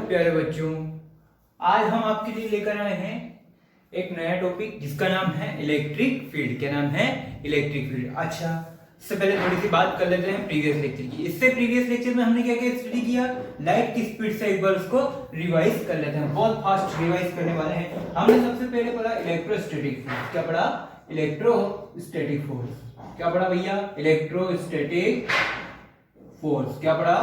प्यारे बच्चों, आज हम आपके लिए लेकर आए हैं एक नया टॉपिक जिसका नाम है इलेक्ट्रिक फील्ड। क्या नाम है? Electric field. अच्छा, इससे पहले थोड़ी सी बात कर लेते हैं प्रीवियस लेक्चर की। इससे प्रीवियस लेक्चर में हमने क्या क्या स्टडी किया, लाइट की स्पीड से एक बार उसको रिवाइज कर लेते हैं। बहुत फास्ट रिवाइज करने वाले हैं। हमने सबसे पहले पढ़ा इलेक्ट्रोस्टैटिक फोर्स। क्या पढ़ा? Electrostatic force. क्या पढ़ा भैया? Electrostatic force. क्या पढ़ा?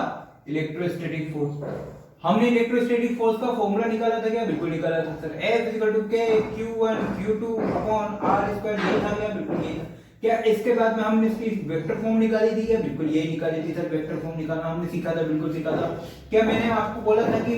Electrostatic force. हमने इलेक्ट्रोस्टैटिक फोर्स का फॉर्मूला निकाला था क्या? बिल्कुल निकाला था sir. F = K Q1 Q2 upon R² ये था क्या? बिल्कुल ये था। क्या इसके बाद में हमने इसकी वेक्टर फॉर्म निकाली थी क्या? बिल्कुल यही निकाली थी सर। वेक्टर फॉर्म निकालना हमने सीखा था, बिल्कुल सीखा था। क्या मैंने आपको बोला था कि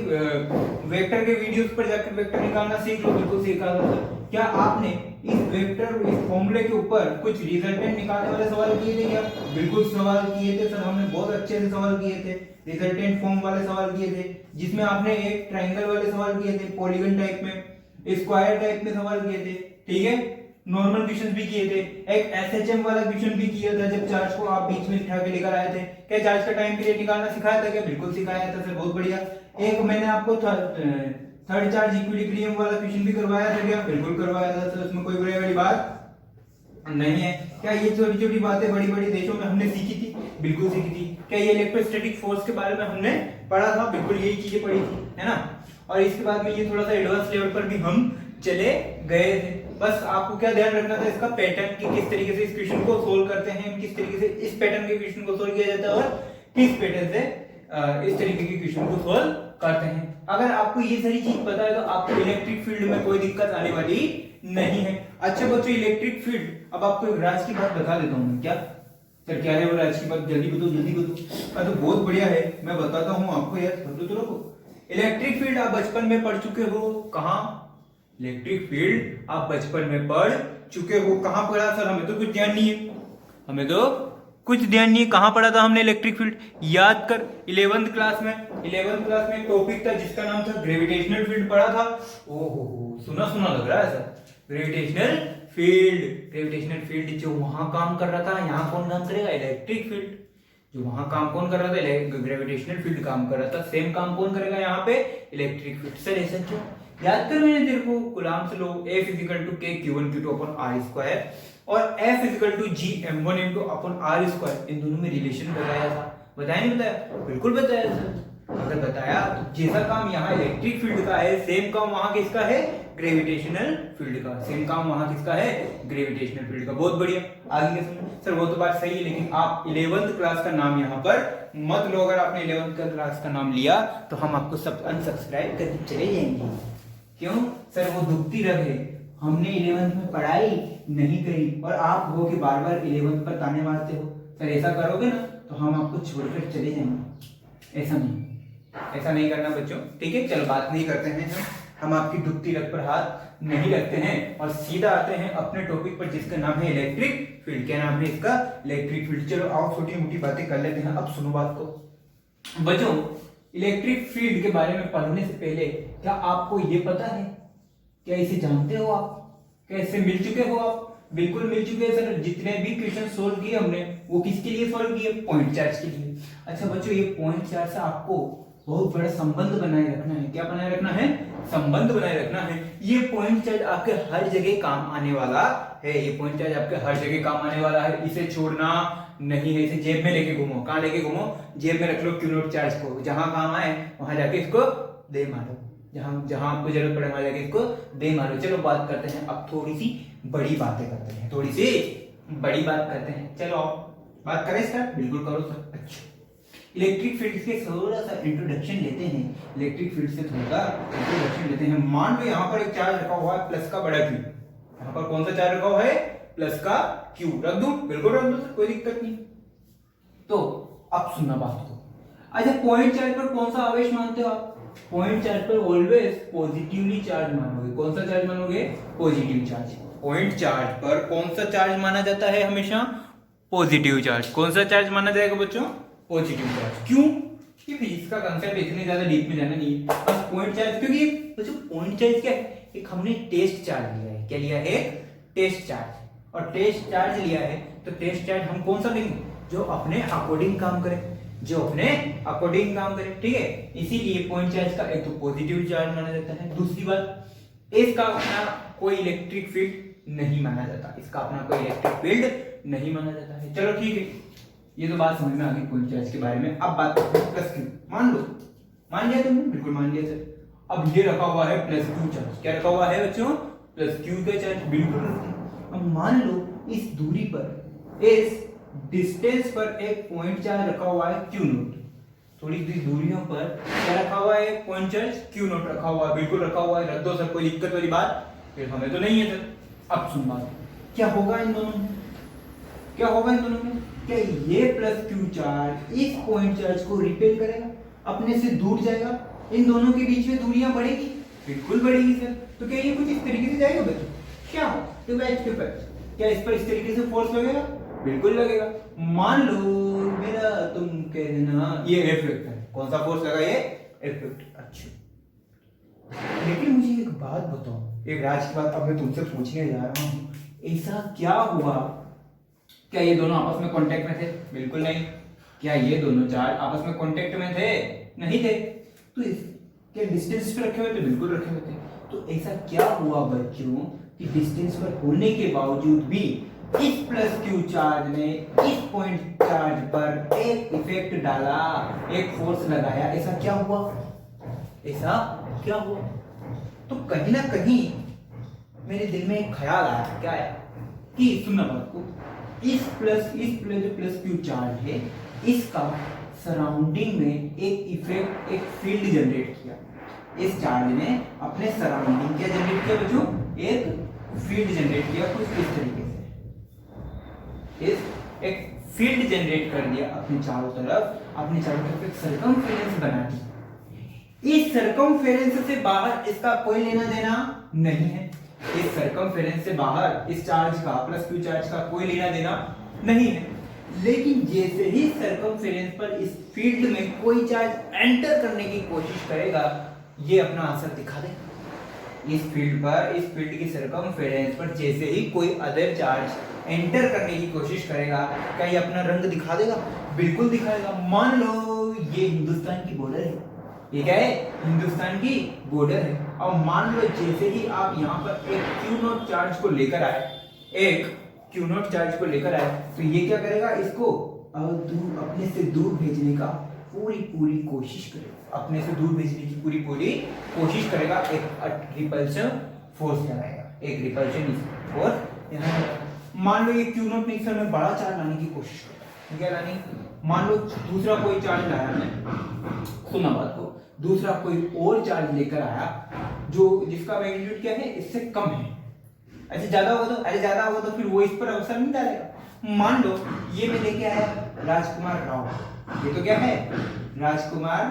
वेक्टर के वीडियोस पर जाकर वेक्टर निकालना सीख लो? बिल्कुल सीखा था सर। क्या आपने इस वेक्टर इस फॉर्मूले के ऊपर कुछ रिजल्टेंट निकालने वाले सवाल किए थे क्या? बिल्कुल सवाल किए थे सर, हमने बहुत अच्छे से सवाल किए थे। रिजल्टेंट फॉर्म वाले सवाल किए थे, जिसमें आपने एक ट्रायंगल वाले सवाल किए थे, पॉलीगन टाइप में, स्क्वायर टाइप में सवाल किए थे, ठीक है। नॉर्मल क्वेश्चन भी किए थे, एक एसएचएम वाला क्वेश्चन भी किया था जब चार्ज को आप बीच में उठा के लेकर आए थे। क्या चार्ज का टाइम पीरियड निकालना सिखाया था क्या? बिल्कुल सिखाया था सर, बहुत बढ़िया। एक मैंने आपको थर्ड चार्ज इक्विलिब्रियम वाला क्वेश्चन भी करवाया था क्या? बिल्कुल करवाया था सर, उसमें कोई बड़ी बड़ी बात नहीं है। क्या ये छोटी छोटी बातें बड़ी बड़ी देशों में हमने सीखी थी? बिल्कुल सीखी थी। क्या ये इलेक्ट्रोस्टैटिक फोर्स के बारे में हमने पढ़ा था? बिल्कुल यही चीजें पढ़ी थी, है ना। और इसके बाद में ये थोड़ा सा एडवांस लेवल पर भी हम चले गए थे। बस आपको क्या ध्यान रखना था, इसका पैटर्न कि किस तरीके से इस क्वेश्चन को सोल्व करते हैं, किस तरीके से इस पैटर्न के क्वेश्चन को सोल्व किया जाता है और किस पैटर्न से इस तरीके के क्वेश्चन को सोल्व करते हैं। अगर आपको ये सारी चीज पता है तो आपको इलेक्ट्रिक फील्ड में कोई दिक्कत आने वाली नहीं है। अच्छा बच्चों, इलेक्ट्रिक फील्ड, अब आपको एक राज की बात बता देता हूँ। क्या सर? क्या है वो राज की बात? जल्दी बताओ, जल्दी बताओ। तो बहुत बढ़िया है, मैं बताता हूँ आपको यार, तो रखो। इलेक्ट्रिक फील्ड आप बचपन में पढ़ चुके हो। कहाँ? इलेक्ट्रिक फील्ड आप बचपन में पढ़ चुके हो। कहाँ पढ़ा सर? हमें तो कुछ ध्यान नहीं है, हमें तो कुछ ध्यान नहीं है। कहाँ पढ़ा था हमने इलेक्ट्रिक फील्ड? याद कर, 11th क्लास में। 11th क्लास में एक टॉपिक था जिसका नाम था ग्रेविटेशनल फील्ड, पढ़ा था। ओहो, सुना सुना लग रहा है sir. Gravitational field, gravitational field जो वहां काम कर रहा था, यहाँ कौन काम करेगा? Electric field. जो वहां काम कौन कर रहा था? ग्रेविटेशनल फील्ड काम कर रहा था। सेम काम कौन करेगा यहाँ पे? Electric field. सर ऐसा क्यों? याद कर, मैंने तेरे को Coulomb's law, F = K Q1 Q2 upon R² और F = G M1 upon R², इन दोनों में रिलेशन बताया था। बताया नहीं बताया? बिल्कुल बताया सर। अगर बताया तो जैसा काम यहाँ इलेक्ट्रिक फील्ड का है, सेम काम वहां किसका है? ग्रेविटेशनल फील्ड का। सेम काम वहां किसका है? ग्रेविटेशनल फील्ड का। बहुत बढ़िया। आगे क्या समझ सर? वो तो बात सही है, लेकिन आप 11th क्लास का नाम यहाँ पर मत लो। अगर आपने 11th क्लास का नाम लिया तो हम आपको सब अनसब्सक्राइब करके चले जाएंगे। क्यों सर? वो दुखती रग है, हमने 11th में पढ़ाई नहीं करी और आप हो कि बार बार 11th पर ताने मारते हो। सर ऐसा करोगे ना तो हम आपको छोड़कर चले जाएंगे। ऐसा नहीं करना बच्चों, ठीक है। चलो बात नहीं करते हैं हम आपकी दुखती रग पर हाथ नहीं रखते हैं और सीधा आते हैं अपने टॉपिक पर जिसका नाम है इलेक्ट्रिक फील्ड। क्या नाम है इसका? Electric field. चलो आओ छोटी मोटी बातें कर लेते हैं। अब सुनो बात को बच्चों, इलेक्ट्रिक फील्ड के बारे में पढ़ने से पहले क्या आपको ये पता है? क्या इसे जानते हो आप? क्या इससे मिल चुके हो आप? बिल्कुल मिल चुके हैं सर। जितने भी क्वेश्चन सोल्व किए हमने वो किसके लिए सोल्व किए? पॉइंट चार्ज के लिए। अच्छा बच्चों, ये पॉइंट चार्ज से आपको बहुत बड़ा संबंध बनाए रखना है। क्या बनाए रखना है? संबंध बनाए रखना है। ये पॉइंट चार्ज आपके हर जगह काम आने वाला है। ये पॉइंट चार्ज आपके हर जगह काम आने वाला है। इसे छोड़ना नहीं है। इसे जेब में लेके घूमो। कहाँ लेके घूमो? जेब में रख लो Q नोट चार्ज को। जहां काम आए वहां जाके इसको दे मारो। जहां आपको जरूरत पड़े वहां जाके इसको दे मारो। चलो बात करते हैं, अब थोड़ी सी बड़ी बातें करते हैं, थोड़ी सी बड़ी बात करते हैं। चलो बात करें स्टार्ट? बिल्कुल करो सर। अच्छा, इलेक्ट्रिक फील्ड के थोड़ा सा इंट्रोडक्शन लेते हैं। इलेक्ट्रिक फील्ड से थोड़ा इंट्रोडक्शन लेते हैं। मान लो यहाँ पर एक चार्ज रखा हुआ है प्लस का बड़ा Q। यहाँ पर कौन सा चार्ज रखा हुआ है? प्लस का Q। रख दूं? बिल्कुल रख दो सर, कोई दिक्कत नहीं। तो अब सुनना बात को। अच्छा, पॉइंट चार्ज पर कौन सा आवेश मानते हो आप? पॉइंट चार्ज पर ऑलवेज पॉजिटिवली चार्ज मानोगे। कौन सा चार्ज मानोगे? Positive charge. पॉइंट चार्ज पर कौन सा चार्ज माना जाता है? हमेशा पॉजिटिव चार्ज। कौन सा चार्ज माना जाएगा बच्चों? Positive charge. क्यों? ये फिजिक्स का कंसेप्ट इतने ज्यादा डीप में जाना नहीं है, बस पॉइंट चार्ज। क्योंकि बच्चों पॉइंट चार्ज क्या है? एक हमने टेस्ट चार्ज लिया है। क्या लिया है? Test charge. और टेस्ट चार्ज लिया है तो टेस्ट चार्ज हम कौन सा लेंगे? जो अपने अकॉर्डिंग काम करे। जो अपने अकॉर्डिंग काम करे, ठीक है। इसीलिए पॉइंट चार्ज का एक तो पॉजिटिव चार्ज माना जाता है, दूसरी बात इसका अपना कोई इलेक्ट्रिक फील्ड नहीं माना जाता, इसका अपना कोई इलेक्ट्रिक फील्ड नहीं माना जाता है। चलो ठीक है, ये तो बात समझ में आ गई पॉइंट चार्ज के बारे में। अब बात करते हैं प्लस क्यू। मान लो, मान लिया तुमने, बिल्कुल मान लिया सर। अब ये रखा हुआ है प्लस क्यू चार्ज, क्या रखा हुआ है बच्चों, प्लस क्यू का चार्ज, बिल्कुल। अब मान लो इस दूरी पर, इस डिस्टेंस पर एक पॉइंट चार्ज रखा हुआ है क्यू नोट, थोड़ी सी दूरियों पर क्या रखा हुआ है, पॉइंट चार्ज क्यू नोट रखा हुआ है, बिल्कुल रखा हुआ है। रख दो सर, कोई दिक्कत वाली बात फिर हमें तो नहीं है सर। अब सुन बात, क्या होगा इन दोनों में, क्या होगा इन दोनों में, क्या ये प्लस क्यू चार्ज इस पॉइंट चार्ज को रिपेल करेगा, अपने से दूर जाएगा, इन दोनों के बीच में दूरियां बढ़ेगी, बिल्कुल बढ़ेगी सर। तो क्या ये कुछ इस तरीके से जाएगा बच्चों, क्या हो तो क्या इस पर इस तरीके से फोर्स लगेगा, बिल्कुल लगेगा। मान लो मेरा तुम कह देना ये एफ वेक्टर है, कौन सा फोर्स लगा, ये एफ वेक्टर। अच्छा, लेकिन मुझे एक बात बताओ, एक राज की बात अब मैं तुमसे पूछने जा रहा हूं, ऐसा क्या हुआ, क्या ये दोनों आपस में कांटेक्ट में थे, बिल्कुल नहीं। क्या ये दोनों चार्ज आपस में कांटेक्ट में थे, नहीं थे। तो क्या डिस्टेंस पे रखे हुए थे, बिल्कुल रखे हुए थे। तो ऐसा क्या हुआ बच्चों कि डिस्टेंस पर होने के बावजूद भी इस प्लस क्यू चार्ज ने इस पॉइंट चार्ज पर एक इफेक्ट डाला, एक फोर्स लगाया, ऐसा क्या हुआ, ऐसा क्या हुआ। तो कहीं ना कहीं मेरे दिल में एक ख्याल आया, क्या आया कि सुनना बात को, इस जो प्लस क्यू चार्ज है इसका सराउंडिंग में एक इफेक्ट, एक फील्ड जनरेट किया। इस चार्ज ने अपने सराउंडिंग क्या जनरेट किया बच्चों, एक फील्ड जनरेट किया कुछ इस तरीके से, इस एक फील्ड जनरेट कर दिया अपने चारों तरफ एक सर्कमफेरेंस बना दी। इस सर्कमफेरेंस से बाहर इसका कोई लेना देना नहीं है, इस सर्कमफेरेंस से बाहर इस चार्ज का, प्लस क्यू चार्ज का कोई लेना देना नहीं है। लेकिन जैसे ही सर्कमफेरेंस पर इस फील्ड में कोई चार्ज एंटर करने की कोशिश करेगा, ये अपना असर दिखा देगा। इस फील्ड की सर्कमफेरेंस पर जैसे ही कोई अदर चार्ज एंटर करने की कोशिश करेगा, क्या ये अपना रंग दिखा देगा, बिल्कुल दिखाएगा। मान लो ये हिंदुस्तान की बॉर्डर है, ये क्या है, हिंदुस्तान की बॉर्डर है। और मान लो जैसे ही आप यहाँ पर एक क्यू नॉट चार्ज को लेकर आए, तो ये क्या करेगा, इसको अपने से दूर भेजने का पूरी कोशिश करेगा, अपने से दूर भेजने की पूरी कोशिश करेगा। एक रिपल्शन फोर्स लगाएगा, एक रिपल्शन फोर्स यहाँ। मान लो ये क्यू नॉट ने में बड़ा चार्ज लाने की कोशिश करेगा, क्या लाने, मान लो दूसरा कोई चार्ज लाया मैं, सुना बात को, दूसरा कोई और चार्ज लेकर आया जो जिसका मैग्नीट्यूड क्या है, इससे कम है। ऐसे ज्यादा होगा तो फिर वो इस पर असर नहीं डालेगा। मान लो ये मैं लेके आया राजकुमार राव, ये तो क्या है, राजकुमार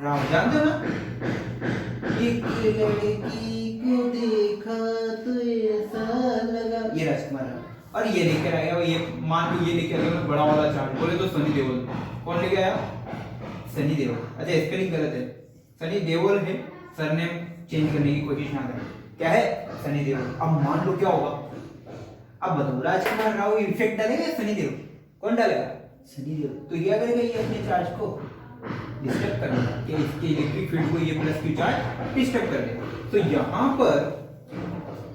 राव, जानते हो ना, एक लड़की को देखा तो ऐसा लगा, ये राजकुमार राव। और ये लेकर आया, ये मान लो ये लेकर आया मैं बड़ा वाला चार्ज, बोले तो सनी देओल। कौन लेके आया, सनी देओल। अच्छा स्पेलिंग गलत है, सनी देओल है, सरनेम चेंज करने की कोशिश ना करें, क्या है, सनी देओल। अब मान लो क्या होगा, अब बताओ राजकुमार राव इफेक्ट डालेगा या सनी देओल, कौन डालेगा, सनी देओल। तो ये करेगा, ये अपने चार्ज को डिस्टर्ब कर देगा, कि इसके इलेक्ट्रिक फील्ड को ये प्लस क्यू चार्ज डिस्टर्ब कर देगा। तो यहाँ पर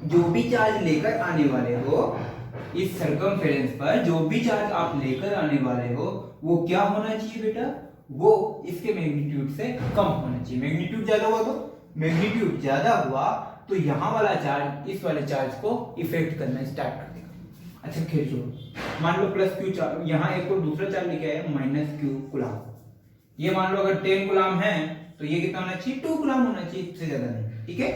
जो भी चार्ज लेकर आने वाले हो, इस सर्कमफेरेंस पर जो भी चार्ज आप लेकर आने वाले हो, वो क्या होना चाहिए बेटा, वो इसके मैग्नीट्यूड से कम होना चाहिए। मैग्नीट्यूड ज्यादा हुआ तो यहाँ वाला चार्ज इस वाले चार्ज को इफेक्ट करना स्टार्ट कर देगा। अच्छा खेल छोड़ो, मान लो प्लस क्यू चार्ज, यहाँ एक और दूसरा चार्ज लेके आया माइनस क्यू कुलाम। ये मान लो अगर 10 कुलाम है तो ये कितना होना चाहिए, 2 कुलाम होना चाहिए, इससे ज्यादा नहीं, ठीक है।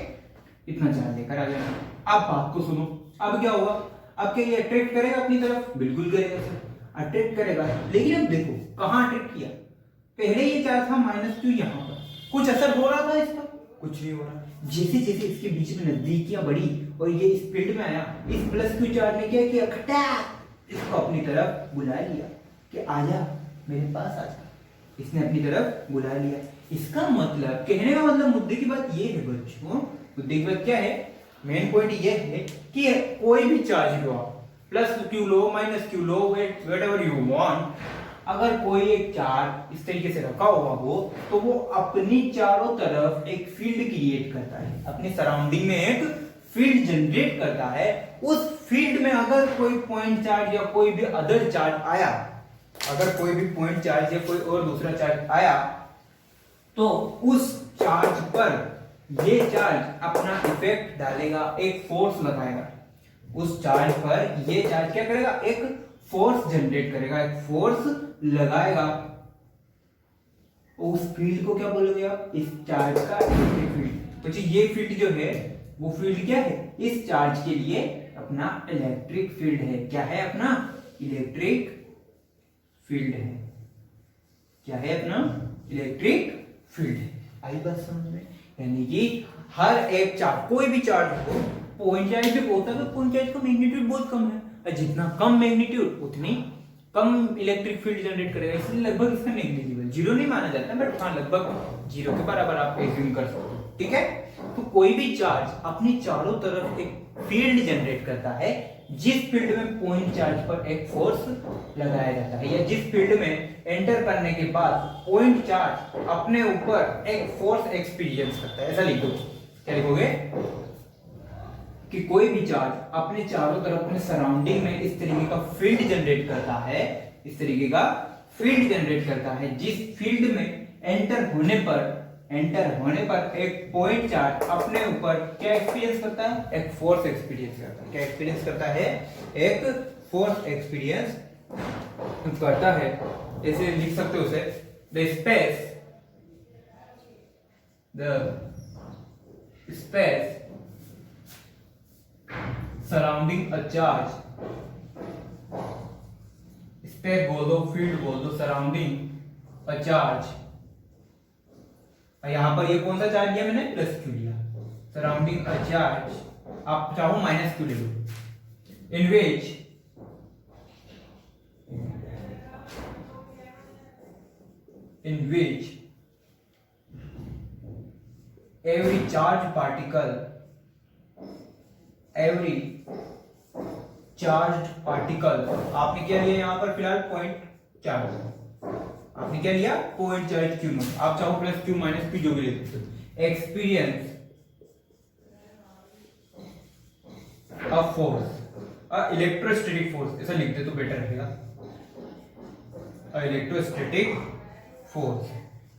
इतना चार्ज लेकर आ गया। अब बात को सुनो, अब क्या होगा, अब क्या ये अट्रैक्ट करेगा अपनी तरफ, बिल्कुल करेगा सर, अट्रैक्ट करेगा। लेकिन अब देखो कहाँ अट्रैक्ट किया, पहले ये चार्ज था माइनस क्यू, यहाँ पर कुछ असर हो रहा था इस पर, कुछ नहीं हो रहा। जैसे जैसे इसके बीच में नजदीकियां बढ़ी और ये इस फील्ड में आया, इस प्लस क्यू चार्ज ने क्या किया, खटाक इसको अपनी तरफ बुला लिया कि आजा मेरे पास आजा, इसने अपनी तरफ बुला लिया। इसका मतलब, कहने का मतलब, मुद्दे की बात ये है बच्चों, मुद्दे की बात क्या है, मेन पॉइंट ये है कि कोई भी charge low, plus Q low, minus Q low, whatever you want, अगर कोई एक चार्ज इस तरीके से रखा हुआ हो तो वो अपनी चारों तरफ एक फील्ड क्रिएट करता है, अपने सराउंडिंग में एक फील्ड जनरेट करता है। उस फील्ड में अगर कोई पॉइंट चार्ज या कोई भी अदर चार्ज आया, अगर कोई भी पॉइंट चार्ज या कोई और दूसरा चार्ज आया तो उस चार्ज पर ये चार्ज अपना इफेक्ट डालेगा, एक फोर्स लगाएगा। उस चार्ज पर ये चार्ज क्या करेगा, एक फोर्स जनरेट करेगा, एक फोर्स लगाएगा। उस फील्ड को क्या बोलोगे आप, इस चार्ज का इलेक्ट्रिक फील्ड। तो ये फील्ड जो है वो फील्ड क्या है, इस चार्ज के लिए अपना इलेक्ट्रिक फील्ड है। क्या है, अपना इलेक्ट्रिक फील्ड है। क्या है, अपना इलेक्ट्रिक फील्ड है। आई बात समझ में? यानी कि हर एक चार्ज, कोई भी चार्ज हो, पॉइंट चार्ज भी होता है, पॉइंट चार्ज का मैग्नीट्यूड बहुत कम है, जितना कम मैग्नीट्यूड उतनी कम इलेक्ट्रिक फील्ड जनरेट करेगा, इसलिए लगभग इसका नेग्लिजिबल, जीरो नहीं माना जाता, बट हाँ लगभग जीरो के बराबर आप एज्यूम कर सकते हो। ठीक है, तो कोई भी चार्ज अपनी चारों तरफ एक फील्ड जनरेट करता है, जिस फील्ड में पॉइंट चार्ज पर एक फोर्स लगाया जाता है, या जिस फील्ड में एंटर करने के बाद पॉइंट चार्ज अपने ऊपर एक फोर्स एक्सपीरियंस करता है। ऐसा लिखो, क्या लिखोगे कि कोई भी चार्ज अपने चारों तरफ अपने सराउंडिंग में इस तरीके का फील्ड जनरेट करता है, इस तरीके का फील्ड जनरेट करता है, जिस फील्ड में एंटर होने पर एक पॉइंट चार्ज अपने ऊपर क्या एक्सपीरियंस करता है, एक फोर्स एक्सपीरियंस करता है। क्या एक्सपीरियंस करता है, एक फोर्स एक्सपीरियंस करता है। ऐसे लिख सकते हो उसे, the space surrounding a charge, space बोल दो, फील्ड बोल दो, सराउंडिंग अ चार्ज। यहां पर ये कौन सा चार्ज लिया मैंने, प्लस क्यू लिया, सराउंडिंग अ चार्ज, आप चाहो माइनस क्यू ले लो, इन विच every charge particle, आपने क्या लिया यहां पर फिलहाल पॉइंट चार्ज, आपने क्या लिया पॉइंट चार्ज क्यू नॉट, आप चाहो प्लस क्यू माइनस क्यू जो भी ले सकते हो, experience a force, electrostatic force, ऐसा लिख दे तो बेटर रहेगा, इलेक्ट्रोस्टैटिक फोर्स।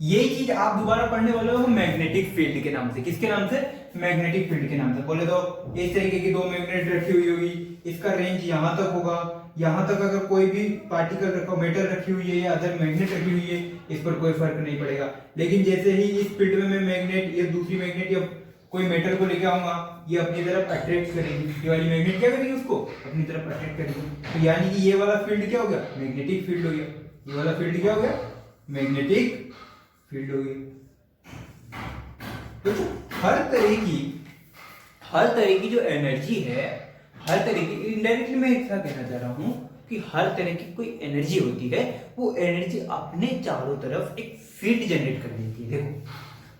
ये चीज आप दोबारा पढ़ने वाले हो मैग्नेटिक फील्ड के नाम से। किसके नाम से, मैग्नेटिक फील्ड के नाम से। बोले तो इस तरीके की दो मैग्नेट रखी हुई होगी, इसका रेंज यहां तक होगा, यहां तक अगर कोई भी पार्टिकल रखा, मेटल रखी हुई है या अदर मैग्नेट रखी हुई है, इस पर कोई फर्क नहीं पड़ेगा। लेकिन जैसे ही इस फील्ड में मैं मैग्नेट या दूसरी मैग्नेट या कोई मेटल को लेके आऊंगा, ये अपनी तरफ अट्रैक्ट करेगी, ये वाली मैग्नेट क्या करेगी, उसको अपनी तरफ अट्रैक्ट करेगी। तो यानी कि ये वाला फील्ड क्या हो गया, मैग्नेटिक फील्ड हो गया, ये वाला फील्ड क्या हो गया, मैग्नेटिक फील्ड हो गई। तो हर तरह की जो एनर्जी है, हर तरह की, इनडायरेक्टली मैं ऐसा कहना चाह रहा हूं कि हर तरह की कोई एनर्जी होती है, वो एनर्जी अपने चारों तरफ एक फील्ड जनरेट कर देती है। देखो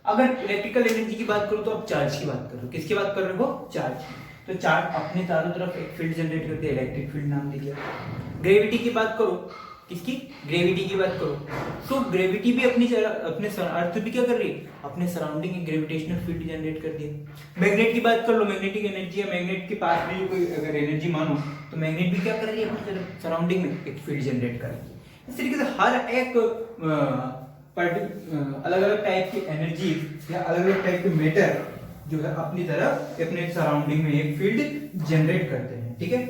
अगर इलेक्ट्रिकल एनर्जी की बात करो तो आप चार्ज की बात कर रहे हो, किसकी बात कर रहे हो, चार्ज। तो चार्ज अपने चारों तरफ एक फील्ड जनरेट करते हैं, इलेक्ट्रिक फील्ड नाम दे दिया। ग्रेविटी की बात करो, किसकी, ग्रेविटी की बात करो, तो ग्रेविटी भी अपने अर्थ भी क्या कर रही है, अपने सराउंडिंग एक ग्रेविटेशनल फील्ड जनरेट कर दिया। मैग्नेट की बात कर लो, मैग्नेटिक एनर्जी है, मैग्नेट के पास भी कोई अगर एनर्जी मानो तो मैग्नेट भी क्या कर रही है, अपने सराउंडिंग में एक फील्ड जनरेट कर रही है। इस तरीके से हर एक अलग अलग टाइप की एनर्जी या अलग अलग टाइप के मैटर जो है अपनी तरफ अपने सराउंडिंग में एक फील्ड जनरेट करते हैं। ठीक है,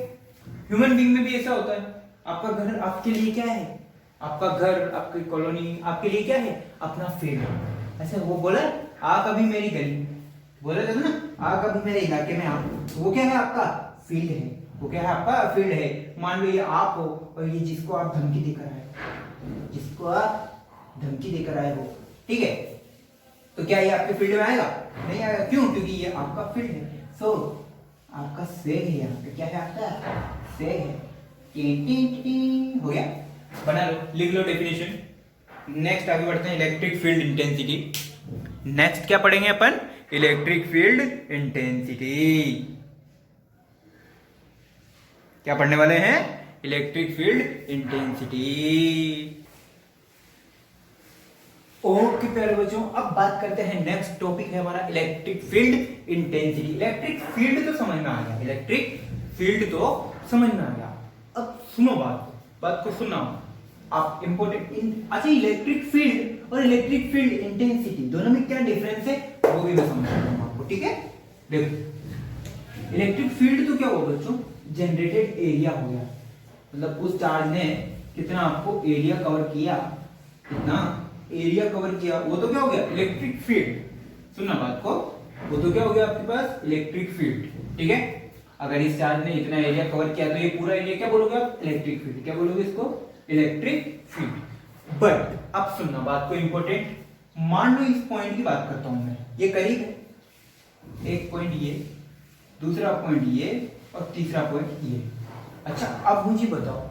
ह्यूमन बीइंग में भी ऐसा होता है। आपका घर आपके लिए क्या है, आपका घर, आपकी कॉलोनी आपके लिए क्या है, अपना फील्ड। ऐसे वो बोला आ कभी मेरी गली, बोला था ना, आ कभी मेरे इलाके में आप, वो क्या है, आपका फील्ड है, वो क्या है, आपका फील्ड है। मान लो ये आप हो और ये जिसको आप धमकी देकर आए, जिसको आप धमकी देकर आए हो, ठीक है, तो क्या ये आपके फील्ड में आएगा, नहीं आएगा। क्यों, क्योंकि ये आपका फील्ड है। सो आपका सेग है, यहाँ पे क्या है, आपका सेग है। हो गया, बना लो, लिख लो डेफिनेशन। नेक्स्ट आगे बढ़ते हैं, इलेक्ट्रिक फील्ड इंटेंसिटी। नेक्स्ट क्या पढ़ेंगे अपन, इलेक्ट्रिक फील्ड इंटेंसिटी। क्या पढ़ने वाले हैं, इलेक्ट्रिक फील्ड इंटेंसिटी। ओके प्यारे बच्चों, अब बात करते हैं नेक्स्ट टॉपिक है हमारा electric field intensity. Electric field तो समझ में आ गया, इलेक्ट्रिक फील्ड तो समझ में आ गया। अब सुनो बात को सुनो आप, इंपॉर्टेंट। अच्छा, इलेक्ट्रिक फील्ड और इलेक्ट्रिक फील्ड इंटेंसिटी दोनों में क्या डिफरेंस है वो भी मैं समझाता हूं आपको, ठीक है। देखो, इलेक्ट्रिक फील्ड तो क्या हुआ बच्चों, जनरेटेड एरिया हो गया, मतलब उस चार्ज ने कितना आपको एरिया कवर किया, कितना एरिया कवर किया, वो तो क्या हो गया इलेक्ट्रिक फील्ड। सुनना बात को, वो तो क्या हो गया आपके पास इलेक्ट्रिक फील्ड, ठीक है। अगर इस चार्ज ने इतना एरिया कवर किया तो ये पूरा एरिया क्या बोलोगे आप, इलेक्ट्रिक फील्ड। क्या बोलोगे इसको, इलेक्ट्रिक फील्ड। बट अब सुनना बात को, इंपॉर्टेंट। मान लो इस पॉइंट की बात करता हूं मैं, ये करीब है, एक पॉइंट ये, दूसरा पॉइंट ये और तीसरा पॉइंट ये। अच्छा, अब मुझे बताओ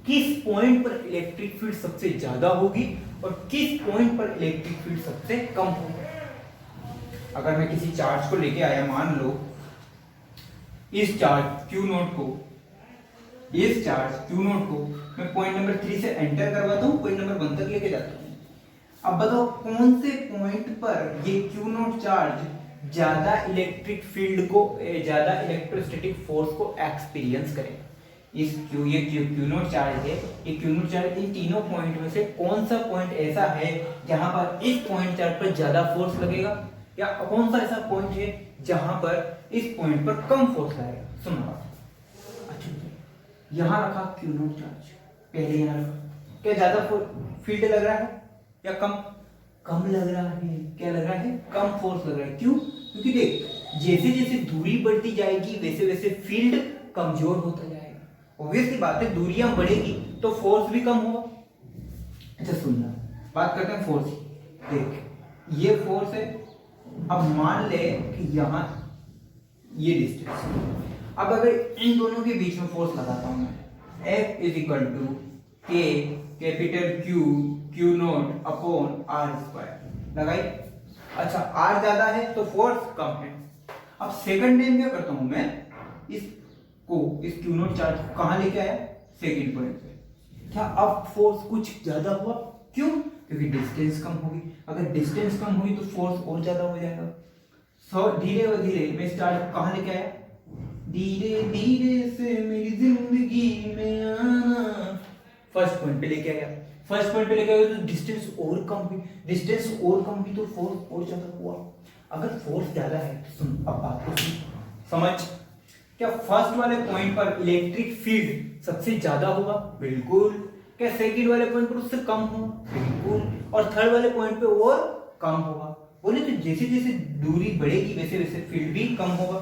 किस पॉइंट पर इलेक्ट्रिक फील्ड सबसे ज्यादा होगी और किस पॉइंट पर इलेक्ट्रिक फील्ड सबसे कम होगी। अगर मैं किसी चार्ज को लेके आया, मान लो इस चार्ज Q0 को, इस चार्ज Q0 को मैं पॉइंट नंबर 3 से एंटर करवाता हूं, पॉइंट नंबर 1 तक लेके जाता हूं। अब बताओ कौन से पॉइंट पर ये Q0 चार्ज ज्यादा इलेक्ट्रिक फील्ड को, ज्यादा इलेक्ट्रोस्टैटिक फोर्स को एक्सपीरियंस करेगा। ये Q0 चार्ज है, ये Q0 चार्ज इन तीनों पॉइंट में से कौन सा पॉइंट ऐसा है जहां पर इस पॉइंट चार्ज पर ज्यादा फोर्स लगेगा, या कौन सा ऐसा पॉइंट है जहां पर इस पॉइंट पर कम फोर्स लगेगा। सुनो, अच्छा यहां रखा Q0 चार्ज, पहले यहां रखा, क्या ज्यादा फील्ड लग रहा है या कम लग रहा है, क्या लग रहा है, कम फोर्स लग रहा है। क्यों, क्योंकि देख जैसे जैसे दूरी बढ़ती जाएगी वैसे वैसे फील्ड कमजोर होता जाएगा। ऑब्वियसली बात है, दूरियां बढ़ेगी तो फोर्स भी कम होगा। अच्छा सुनना, बात करते हैं फोर्स की। देख ये फोर्स है, अब मान ले कि यहां ये डिस्टेंस, अब अगर इन दोनों के बीच में फोर्स लगाता हूं मैं, F is equal to K capital Q Q0 upon R square लगाई। अच्छा, R ज्यादा है तो फोर्स कम है। अब सेकंड टाइम क्या करता हूं मैं, इस Q0 चार्ज को कहां लेके आया, सेकंड पॉइंट पे। क्या अब फोर्स कुछ ज्यादा हुआ, क्यों, क्योंकि डिस्टेंस कम होगी। अगर डिस्टेंस कम हुई तो फोर्स और ज्यादा हो जाएगा। सो धीरे धीरे मैं इस चार्ज को कहां लेके आया, धीरे धीरे से मेरी जिंदगी में आना, फर्स्ट पॉइंट पे लेके आया। फर्स्ट पॉइंट पे लेके आया तो डिस्टेंस और कम हुई, डिस्टेंस और कम हुई तो फोर्स और ज्यादा हुआ। अगर फोर्स ज्यादा है तो सुन, अब बात को समझ, क्या फर्स्ट वाले पॉइंट पर इलेक्ट्रिक फील्ड सबसे ज्यादा होगा, बिल्कुल। क्या सेकंड वाले पॉइंट पर उससे कम होगा, बिल्कुल। और थर्ड वाले पॉइंट पे और कम होगा। बोले तो जैसे जैसे दूरी बढ़ेगी वैसे वैसे फील्ड भी कम होगा,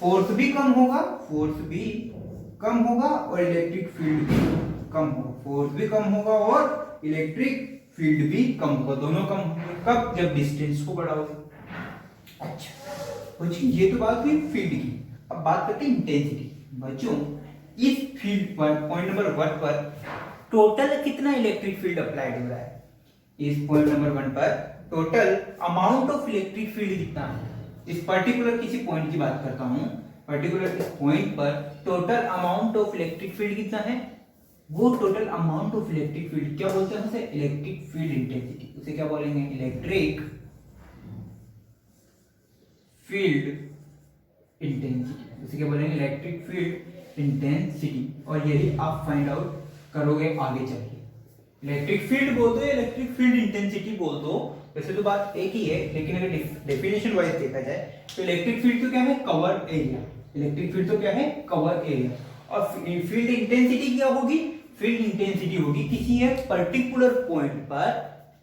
फोर्स भी कम होगा, फोर्स भी कम होगा और इलेक्ट्रिक फील्ड भी कम होगा, फोर्स भी कम होगा और इलेक्ट्रिक फील्ड भी कम होगा, दोनों कम होंगे। कब, जब डिस्टेंस को बढ़ाओगे। अच्छा बच्चों, ये तो बात हुई फील्ड की। अब बात करते हैं इंटेंसिटी। बच्चों इस फील्ड पर पॉइंट नंबर 1 पर टोटल कितना इलेक्ट्रिक फील्ड अप्लाइड हो रहा है, इस पॉइंट नंबर 1 पर total amount of electric field कितना है। इस पर्टिकुलर किसी पॉइंट की बात करता हूं, पर्टिकुलर इस पॉइंट पर total amount of electric field कितना है, वो total amount of electric field क्या बोलते हैं उसे, इलेक्ट्रिक फील्ड इंटेंसिटी। उसे क्या बोलेंगे, इलेक्ट्रिक फील्ड इंटेंसिटी। उसे क्या बोलेंगे, इलेक्ट्रिक फील्ड इंटेंसिटी। और यही आप फाइंड आउट करोगे आगे चल के। इलेक्ट्रिक फील्ड बोल दो, इलेक्ट्रिक फील्ड इंटेंसिटी बोल दो, वैसे तो बात एक ही है, लेकिन अगर डेफिनेशन वाइज देखा जाए तो इलेक्ट्रिक फील्ड तो क्या है, कवर एरिया। इलेक्ट्रिक फील्ड तो क्या है, कवर एरिया। और फील्ड इंटेंसिटी क्या होगी, फील्ड इंटेंसिटी होगी किसी एक पर्टिकुलर पॉइंट पर,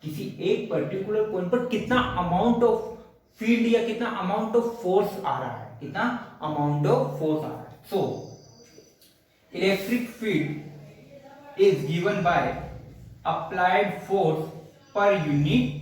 किसी एक पर्टिकुलर पॉइंट पर कितना अमाउंट ऑफ फील्ड या कितना अमाउंट ऑफ फोर्स आ रहा है, कितना अमाउंट ऑफ फोर्स आ रहा है। So electric field is given by applied force per unit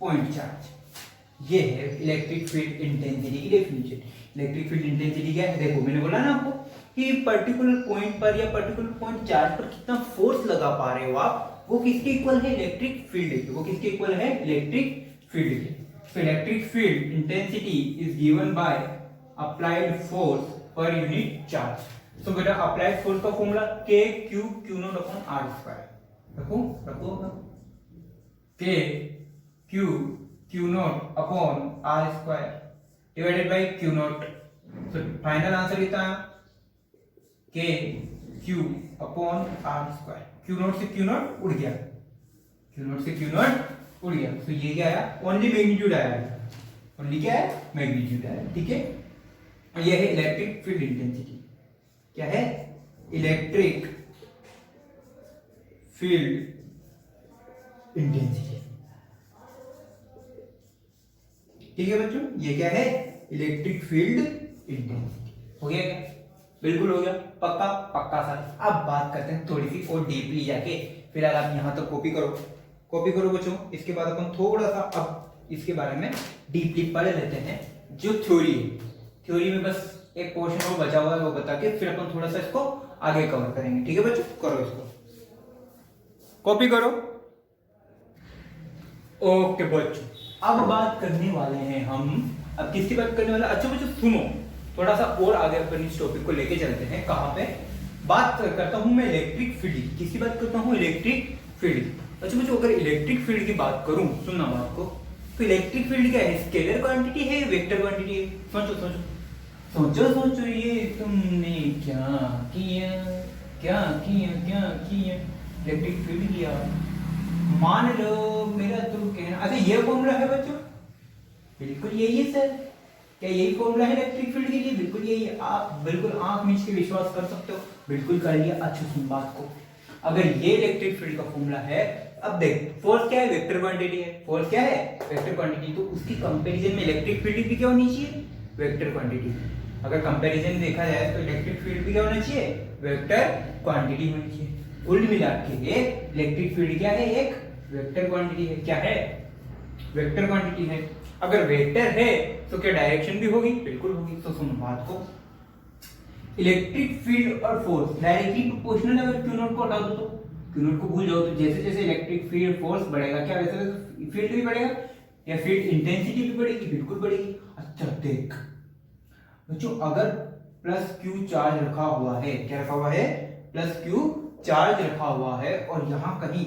point charge. ये है इलेक्ट्रिक फील्ड इंटेंसिटी की डेफिनेशन। इलेक्ट्रिक फील्ड इंटेंसिटी क्या है, देखो मैंने बोला ना आपको कि पर्टिकुलर पॉइंट पर या पर्टिकुलर पॉइंट चार्ज पर कितना फोर्स लगा पा रहे हो आप, वो किसके इक्वल है, इलेक्ट्रिक फील्ड के। वो किसके इक्वल है, इलेक्ट्रिक फील्ड के। So electric field intensity is given by applied force per unit charge. So बेटा applied force का formula K Q Q0 upon R square। रखो K Q Q naught upon R square divided by Q naught. तो final answer कितना K Q upon R square. Q naught से Q naught उड़ गया, Q naught से Q naught उड़ गया। तो ये क्या आया, ओनली मैग्नीट्यूड आया, ओनली क्या है, मैग्नीट्यूड आया। ठीक है, ये है इलेक्ट्रिक फील्ड इंटेंसिटी। क्या है, इलेक्ट्रिक फील्ड इंटेंसिटी। ठीक है बच्चों, ये क्या है, इलेक्ट्रिक फील्ड इंटेंसिटी। हो गया क्या, बिल्कुल हो गया, पक्का पक्का सर। अब बात करते हैं थोड़ी सी और डीपली जाके। फिलहाल आप यहां तक कॉपी करो, कॉपी करो बच्चों। इसके बाद अपन थोड़ा सा अब इसके बारे में डीपली पढ़ लेते हैं। जो थ्योरी है, थ्योरी में बस एक पोर्शन और बचा हुआ है, वो बता के फिर अपन थोड़ा सा इसको आगे कवर करेंगे। ठीक है बच्चों, करो इसको, कॉपी करो। ओके बच्चों, अब बात करने वाले हैं हम, अब किसकी बात करने वाले। अच्छा बच्चों सुनो, थोड़ा सा और आगे अपन इस टॉपिक को लेके चलते हैं। कहां पे बात करता हूं मैं, इलेक्ट्रिक फील्ड। किसकी बात करता हूं, इलेक्ट्रिक फील्ड। अच्छा बच्चों, अगर इलेक्ट्रिक फील्ड की बात करूं, सुनना बात को, तो इलेक्ट्रिक फील्ड क्या है, स्केलर क्वांटिटी है, वेक्टर क्वांटिटी है। सोचो सोचो सोचो सोचो, ये तुमने क्या किया, क्या किया, क्या किया, इलेक्ट्रिक फील्ड किया। मान लो मेरा तो कहना, अच्छा ये फॉर्मूला है बच्चों, बिल्कुल यही है सर। क्या यही फॉर्मूला है इलेक्ट्रिक फील्ड के लिए, बिल्कुल यही है। आप बिल्कुल आंख मीच के विश्वास कर सकते हो, बिल्कुल करिए। अच्छा सुन बात को, अगर ये इलेक्ट्रिक फील्ड का फॉर्मूला है, अब देख फोर्स क्या है, वेक्टर क्वांटिटी है। फोर्स क्या है, वेक्टर क्वांटिटी। तो उसकी कंपैरिजन में इलेक्ट्रिक फील्ड भी क्या होनी चाहिए, वेक्टर क्वांटिटी। अगर कंपैरिजन देखा जाए तो इलेक्ट्रिक फील्ड भी क्या होना चाहिए, वेक्टर क्वांटिटी होनी चाहिए। कुल मिला के इलेक्ट्रिक फील्ड क्या है, एक वेक्टर क्वांटिटी है। क्या है, वेक्टर क्वांटिटी है। अगर वेक्टर है तो क्या डायरेक्शन भी होगी, बिल्कुल होगी। तो सुनो बात को, इलेक्ट्रिक फील्ड और फोर्स डायरेक्टली प्रोपोर्शनल है। अगर क्यू नॉट को हटा दो तो, क्यू नॉट को भूल जाओ, तो जैसे जैसे इलेक्ट्रिक फील्ड फोर्स बढ़ेगा, क्या वैसे वैसे फील्ड भी बढ़ेगा, या फील्ड इंटेंसिटी भी बढ़ेगी, बिल्कुल बढ़ेगी। अच्छा देख बच्चों, अगर प्लस क्यू चार्ज रखा हुआ है, क्या रखा हुआ है, प्लस क्यू चार्ज रखा हुआ है, और यहां कहीं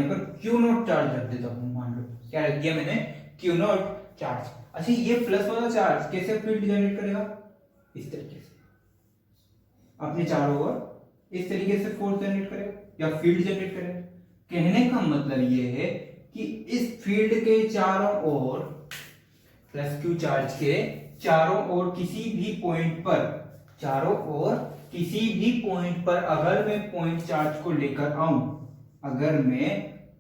पर क्यू नॉट चार्ज रख देता हूं। मान लो क्या रख दिया मैंने, क्यू नॉट चार्ज। अच्छा ये प्लस वाला चार्ज कैसे फील्ड जनरेट करेगा, इस तरीके से अपने चारों ओर इस तरीके से फोर्स जनरेट करेगा या फील्ड जनरेट करेगा। कहने का मतलब ये है कि इस फील्ड के चारों ओर, प्लस क्यू चार्ज के चारों ओर किसी भी पॉइंट पर, चारों ओर किसी भी पॉइंट पर अगर मैं पॉइंट चार्ज को लेकर आऊं, अगर मैं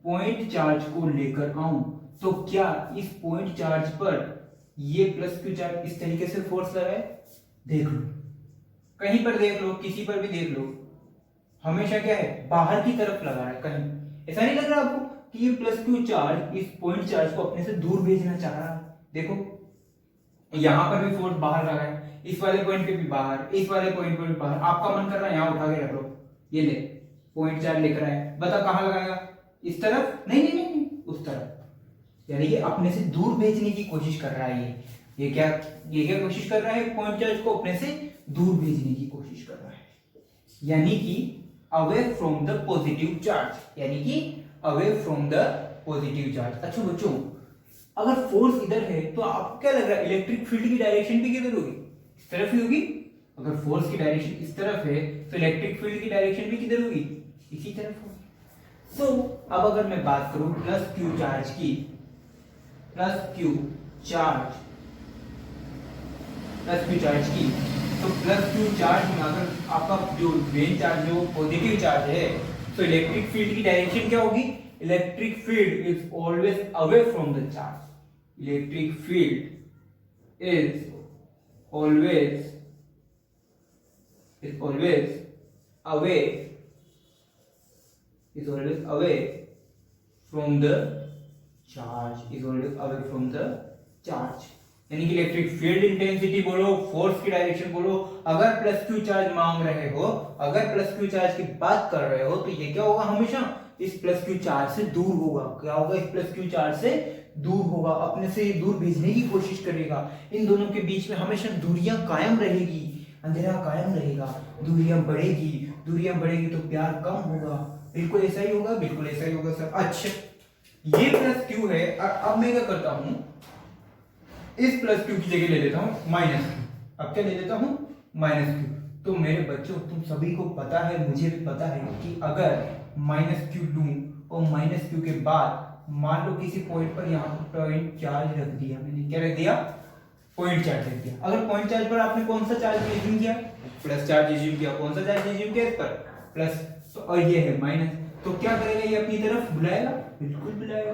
पॉइंट चार्ज को लेकर आऊं, तो क्या इस पॉइंट चार्ज पर ये प्लस क्यू चार्ज इस तरीके से फोर्स लगा है, देख लो, कहीं पर देख लो, किसी पर भी देख लो, हमेशा क्या है, बाहर की तरफ लगा है। कहीं ऐसा नहीं लग रहा आपको कि ये प्लस क्यू चार्ज इस पॉइंट चार्ज को अपने से दूर भेजना चाह रहा है। देखो यहां पर भी फोर्स बाहर लगा है, इस वाले पॉइंट पे भी बाहर, इस वाले पॉइंट पे भी बाहर। आपका मन कर रहा है यहां उठा के रख लो, ये ले पॉइंट चार्ज लेकर आए, बता कहां लगाएगा, इस तरफ, नहीं नहीं नहीं, नहीं उस तरफ। यानी ये अपने से दूर भेजने की कोशिश कर रहा है। ये क्या कोशिश कर रहा है, पॉइंट चार्ज को अपने से दूर भेजने की कोशिश कर रहा है, यानी कि away from the positive charge, यानी कि away from the positive charge. अच्छा बच्चों, अगर फोर्स इधर है तो आपको क्या लग रहा है, इलेक्ट्रिक फील्ड की डायरेक्शन भी किधर होगी, इस तरफ ही होगी। अगर फोर्स की डायरेक्शन इस तरफ है तो इलेक्ट्रिक फील्ड की डायरेक्शन भी किधर होगी, इसी तरफ होगी। सो अब अगर मैं बात करूं प्लस क्यू चार्ज की, प्लस क्यू चार्ज की, तो प्लस क्यू चार्ज में अगर आपका जो मेन चार्ज है वो पॉजिटिव चार्ज है, तो इलेक्ट्रिक फील्ड की डायरेक्शन क्या होगी, electric field is always away from the charge. Electric field is always away from the charge, यानी कि इलेक्ट्रिक फील्ड इंटेंसिटी बोलो, फोर्स की डायरेक्शन बोलो, अगर प्लस क्यू चार्ज मांग रहे हो, अगर प्लस क्यू चार्ज की बात कर रहे हो, तो ये क्या होगा, हमेशा इस प्लस क्यू चार्ज से दूर होगा। क्या होगा, इस प्लस क्यू चार्ज से दूर होगा, अपने से दूर भेजने की कोशिश करेगा। इन दोनों के बीच में हमेशा दूरियां कायम रहेगी, अंधेरा कायम रहेगा, दूरियां बढ़ेगी तो प्यार कम होगा। बिल्कुल ऐसा ही होगा, बिल्कुल ऐसा ही होगा सर। अच्छा ये प्लस क्यू है और अब मैं क्या करता हूं, इस प्लस क्यू की जगह ले लेता हूं माइनस क्यू। अब क्या ले लेता हूं, माइनस क्यू। तो मेरे बच्चों तुम सभी को पता है, मुझे भी पता है कि अगर माइनस क्यू लूं और माइनस क्यू के बाद मान लो किसी पॉइंट पर यहाँ पर पॉइंट चार्ज रख दिया मैंने, क्या रख दिया, पॉइंट चार्ज रख दिया। अगर पॉइंट चार्ज पर आपने कौन सा चार्ज एज्यूम किया, प्लस चार्ज एज्यूम किया। कौन सा चार्ज एज्यूम किया इस पर, प्लस। तो और ये है माइनस, तो क्या करेगा ये अपनी तरफ बुलाएगा, बिल्कुल बुलाएगा।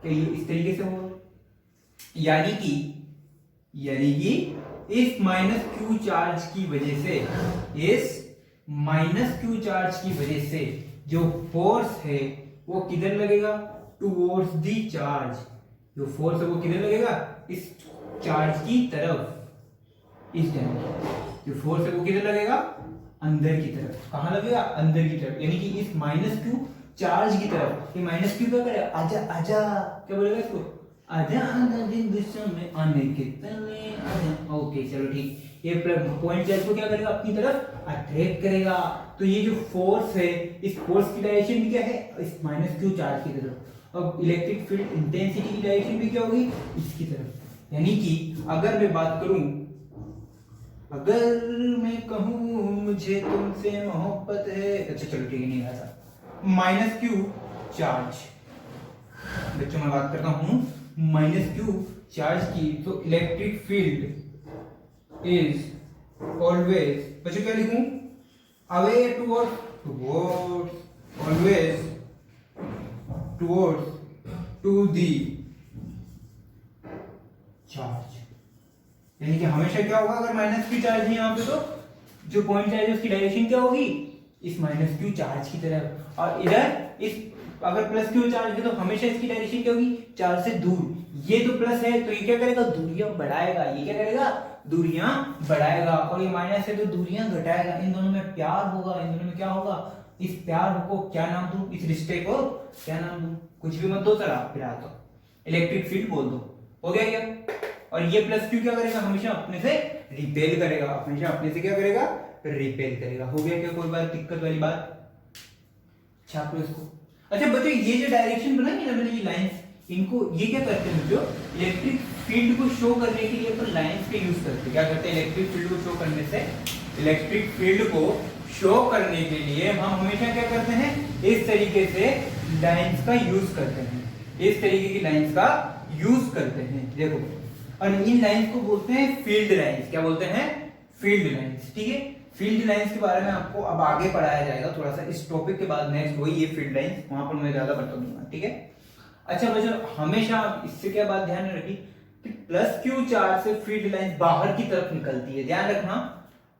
क्या ये इस तरीके से होगा, यानी कि इस माइनस क्यू चार्ज की वजह से, इस माइनस क्यू चार्ज की वजह से जो फोर्स है वो किधर लगेगा, टुवर्ड्स दी चार्ज। जो फोर्स है वो किधर लगेगा, इस चार्ज की तरफ। इस डायरेक्शन जो फोर्स है वो किधर लगेगा, अंदर की तरफ। कहां लगेगा, अंदर की तरफ, यानी कि इस माइनस क्यू चार्ज की तरफ। ये माइनस क्यू क्या करेगा, आजा आजा, क्या बोलेगा इसको, आजा आजा दिन दिशा में आने के पहले आजा। ओके चलो ठीक। ये पॉइंट चार्ज को क्या करेगा, अपनी तरफ अट्रैक्ट करेगा। तो ये जो फोर्स है, इस फोर्स की डायरेक्शन भी क्या है, इस माइनस क्यू चार्ज की तरफ। अब इलेक्ट्रिक फील्ड इंटेंसिटी की डायरेक्शन भी क्या होगी, इसकी तरफ। यानी कि अगर मैं बात करूं, अगर मैं कहूं मुझे तुमसे मोहब्बत है, अच्छा चलो ठीक है, नहीं आता। माइनस क्यू चार्ज, बच्चों मैं बात करता हूं माइनस क्यू चार्ज की, तो इलेक्ट्रिक फील्ड इज ऑलवेज, बच्चों क्या लिखूं, away towards, always towards to the charge. यानी कि हमेशा क्या होगा, अगर माइनस क्यू चार्ज है यहाँ पे तो जो पॉइंट चार्ज है उसकी डायरेक्शन क्या होगी, इस माइनस क्यू चार्ज की तरफ। और इधर इस अगर प्लस क्यू चार्ज है तो हमेशा इसकी डायरेक्शन क्या होगी, चार्ज से दूर। ये तो प्लस है तो ये क्या करेगा, दूरियां बढ़ाएगा। ये क्या करेगा, दूरियां बढ़ाएगा। और ये माइनस है तो दूरियां घटाएगा। इन दोनों में प्यार होगा, इन दोनों में क्या होगा, इस प्यार को क्या नाम दूं, इस रिश्ते को क्या नाम दूं, कुछ भी मत दो चला, फिर तो इलेक्ट्रिक फील्ड बोल दो। हो गया क्या। और ये प्लस क्यू क्या करेगा, हमेशा अपने से रिपेल करेगा, हमेशा अपने से क्या करेगा, रिपेल करेगा। हो गया क्या, कोई बात दिक्कत वाली बात, छाप लो इसको। अच्छा बच्चों ये जो डायरेक्शन बनाई ना मैंने, ये लाइंस, इनको ये क्या करते हैं बच्चों, इलेक्ट्रिक फील्ड को शो करने के लिए अपन लाइंस के यूज करते हैं। क्या करते हैं, इलेक्ट्रिक फील्ड को शो करने से, इलेक्ट्रिक फील्ड को शो करने के लिए हम हमेशा क्या करते हैं, इस तरीके से लाइंस का यूज करते हैं, इस तरीके की लाइंस का यूज करते हैं। देखो, और इन लाइंस को बोलते हैं फील्ड लाइंस। क्या बोलते हैं, फील्ड लाइंस। ठीक है, फील्ड लाइंस के बारे में आपको अब आगे पढ़ाया जाएगा थोड़ा सा इस टॉपिक के बाद। नेक्स्ट वही ये फील्ड लाइंस, वहां पर मैं ज्यादा बता दूंगा। ठीक है, अच्छा बच्चों हमेशा इससे क्या बात ध्यान में रखिए कि प्लस क्यू चार्ज से फील्ड लाइंस बाहर की तरफ निकलती है। ध्यान रखना,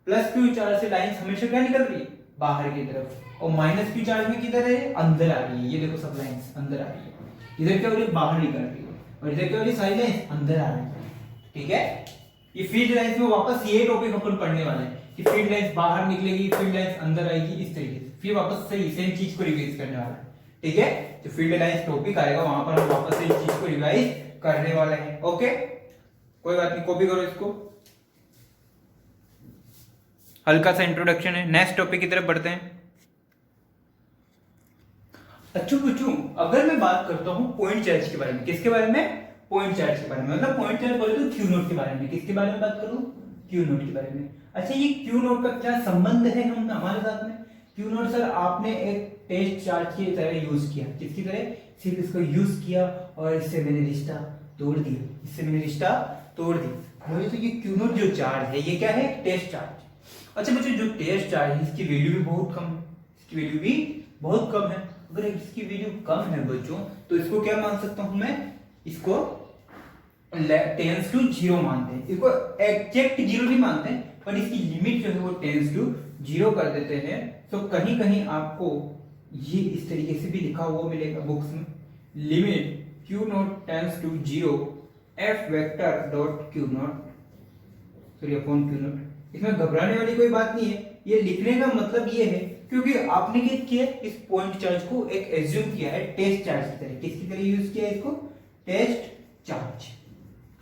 प्लस क्यू चार्ज से लाइंस हमेशा क्या निकल रही है, बाहर की तरफ। और माइनस क्यू चार्ज में किधर है, अंदर आ रही है। ये देखो सब लाइंस अंदर आ रही है, इधर क्या हो रही है, बाहर निकल रही है, और इधर क्या हो रही है, सारी लाइंस अंदर आ रही है। ठीक है, ये फील्ड लाइंस में वापस ये टॉपिक अपन पढ़ने वाले हैं कि फील्ड लाइंस बाहर निकलेगी, फील्ड लाइंस अंदर आएगी, इस तरीके से फिर वापस से सेम चीज को रिवाइज करने वाला है। ठीक है, जो फील्ड लाइंस टॉपिक आएगा वहां पर हम वापस से इस चीज को रिवाइज करने वाले हैं। ओके, कोई बात नहीं, कॉपी करो इसको। हल्का सा इंट्रोडक्शन है, नेक्स्ट टॉपिक की तरफ बढ़ते हैं। अच्छा बच्चों अगर मैं बात करता हूं पॉइंट चार्ज के बारे में, किसके बारे में, पॉइंट चार्ज के बारे में, मतलब पॉइंट चार्ज बोले तो क्यू नोट के बारे में। किसके बारे में बात करूं, क्यू नोट के बारे में। अच्छा ये क्यू नोट का क्या संबंध है हम हमारे साथ में, क्यू नोट सर आपने एक टेस्ट चार्ज की तरह यूज किया, किसकी तरह, सिर्फ इसको यूज किया और इससे मैंने रिश्ता तोड़ दिया, इससे मैंने रिश्ता तोड़ दिया। बोले तो ये क्यू नोट जो चार्ज है ये क्या है, टेस्ट चार्ज। अच्छा बच्चों जो टेस्ट चार्ज है इसकी वैल्यू भी बहुत कम है, इसकी वैल्यू भी बहुत कम है। अगर इसकी वैल्यू कम है बच्चों तो इसको क्या मान सकता हूं मैं, इसको टेंस टू जीरो मानते हैं, इसको एग्जैक्ट जीरो नहीं मानते हैं, पर इसकी लिमिट जो है वो टेंस टू जीरो कर देते हैं। तो कहीं कहीं आपको ये इस तरीके से भी लिखा हुआ मिलेगा बुक्स में, limit Q naught tends to zero F vector dot Q naught sorry upon Q naught. इसमें घबराने वाली कोई बात नहीं है, ये लिखने का मतलब ये है क्योंकि आपने क्या किया, इस पॉइंट चार्ज को एक एज्यूम किया है टेस्ट चार्ज की तरह। किसकी तरह यूज किया है इसको, टेस्ट चार्ज,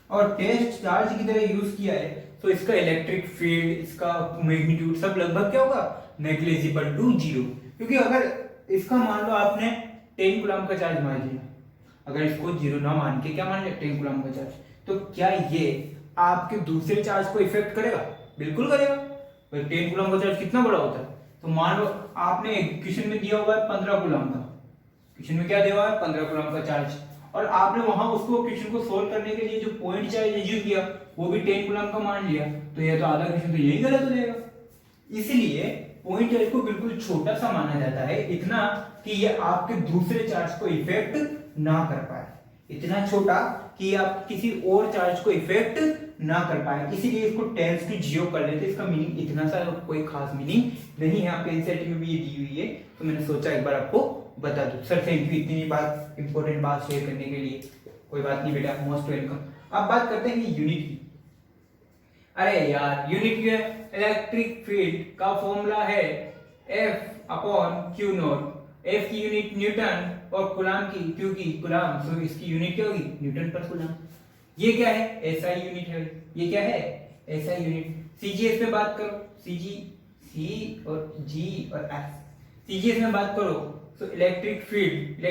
और टेस्ट चार्ज की तरह यूज किया है तो इसका इलेक्ट्रिक फील्ड, इसका मैग्नीट्यूड सब लगभग क्या होगा, नेग्लिजिबल टू जीरो। क्योंकि अगर इसका मान लो आपने 10 कूलम का चार्ज मार दिया, अगर इसको जीरो ना मान के क्या मान लिया 10 कूलम का चार्ज, तो क्या ये आपके दूसरे चार्ज को इफेक्ट करेगा? बिल्कुल करेगा। 10 कूलम का चार्ज कितना बड़ा होता है? तो मान लो आपने क्वेश्चन में दिया हुआ है 15 कूलम का, क्वेश्चन में क्या दिया हुआ है 15 कूलम का चार्ज, और आपने वहां उसको क्वेश्चन को सोल्व करने के लिए जो पॉइंट चार्ज यूज किया वो भी 10 कूलम का मान लिया, तो ये तो आधा क्वेश्चन तो यही गलत हो जाएगा। इसलिए पॉइंट चार्ज को बिल्कुल छोटा सा माना जाता है, इतना कि ये आपके दूसरे चार्ज को इफेक्ट ना कर पाए, इतना छोटा कि आप किसी और चार्ज को इफेक्ट ना कर पाए, इसीलिए इसको टेंस टू जीरो कर लेते। इसका मीनिंग इतना सा कोई खास मीनिंग नहीं है, आपके एनसीईआरटी में भी ये दी हुई है, तो मैंने सोचा एक बार आपको बता दूं। सर थैंक यू इतनी बात इंपॉर्टेंट बात शेयर करने के लिए। कोई बात नहीं बेटा, मोस्ट वेलकम। अब बात करते हैं यूनिट की। अरे यार यूनिट क्या है? इलेक्ट्रिक फील्ड का फॉर्मूला है F upon Q not. F की यूनिट न्यूटन और कूलम की क्यू की कूलम, सो इसकी यूनिट क्या होगी? न्यूटन पर कूलम। ये क्या है? एसआई यूनिट है। ये क्या है? SI unit. सीजीएस में बात करो, सीजी सी और जी और एफ। सीजीएस में बात करो तो electric field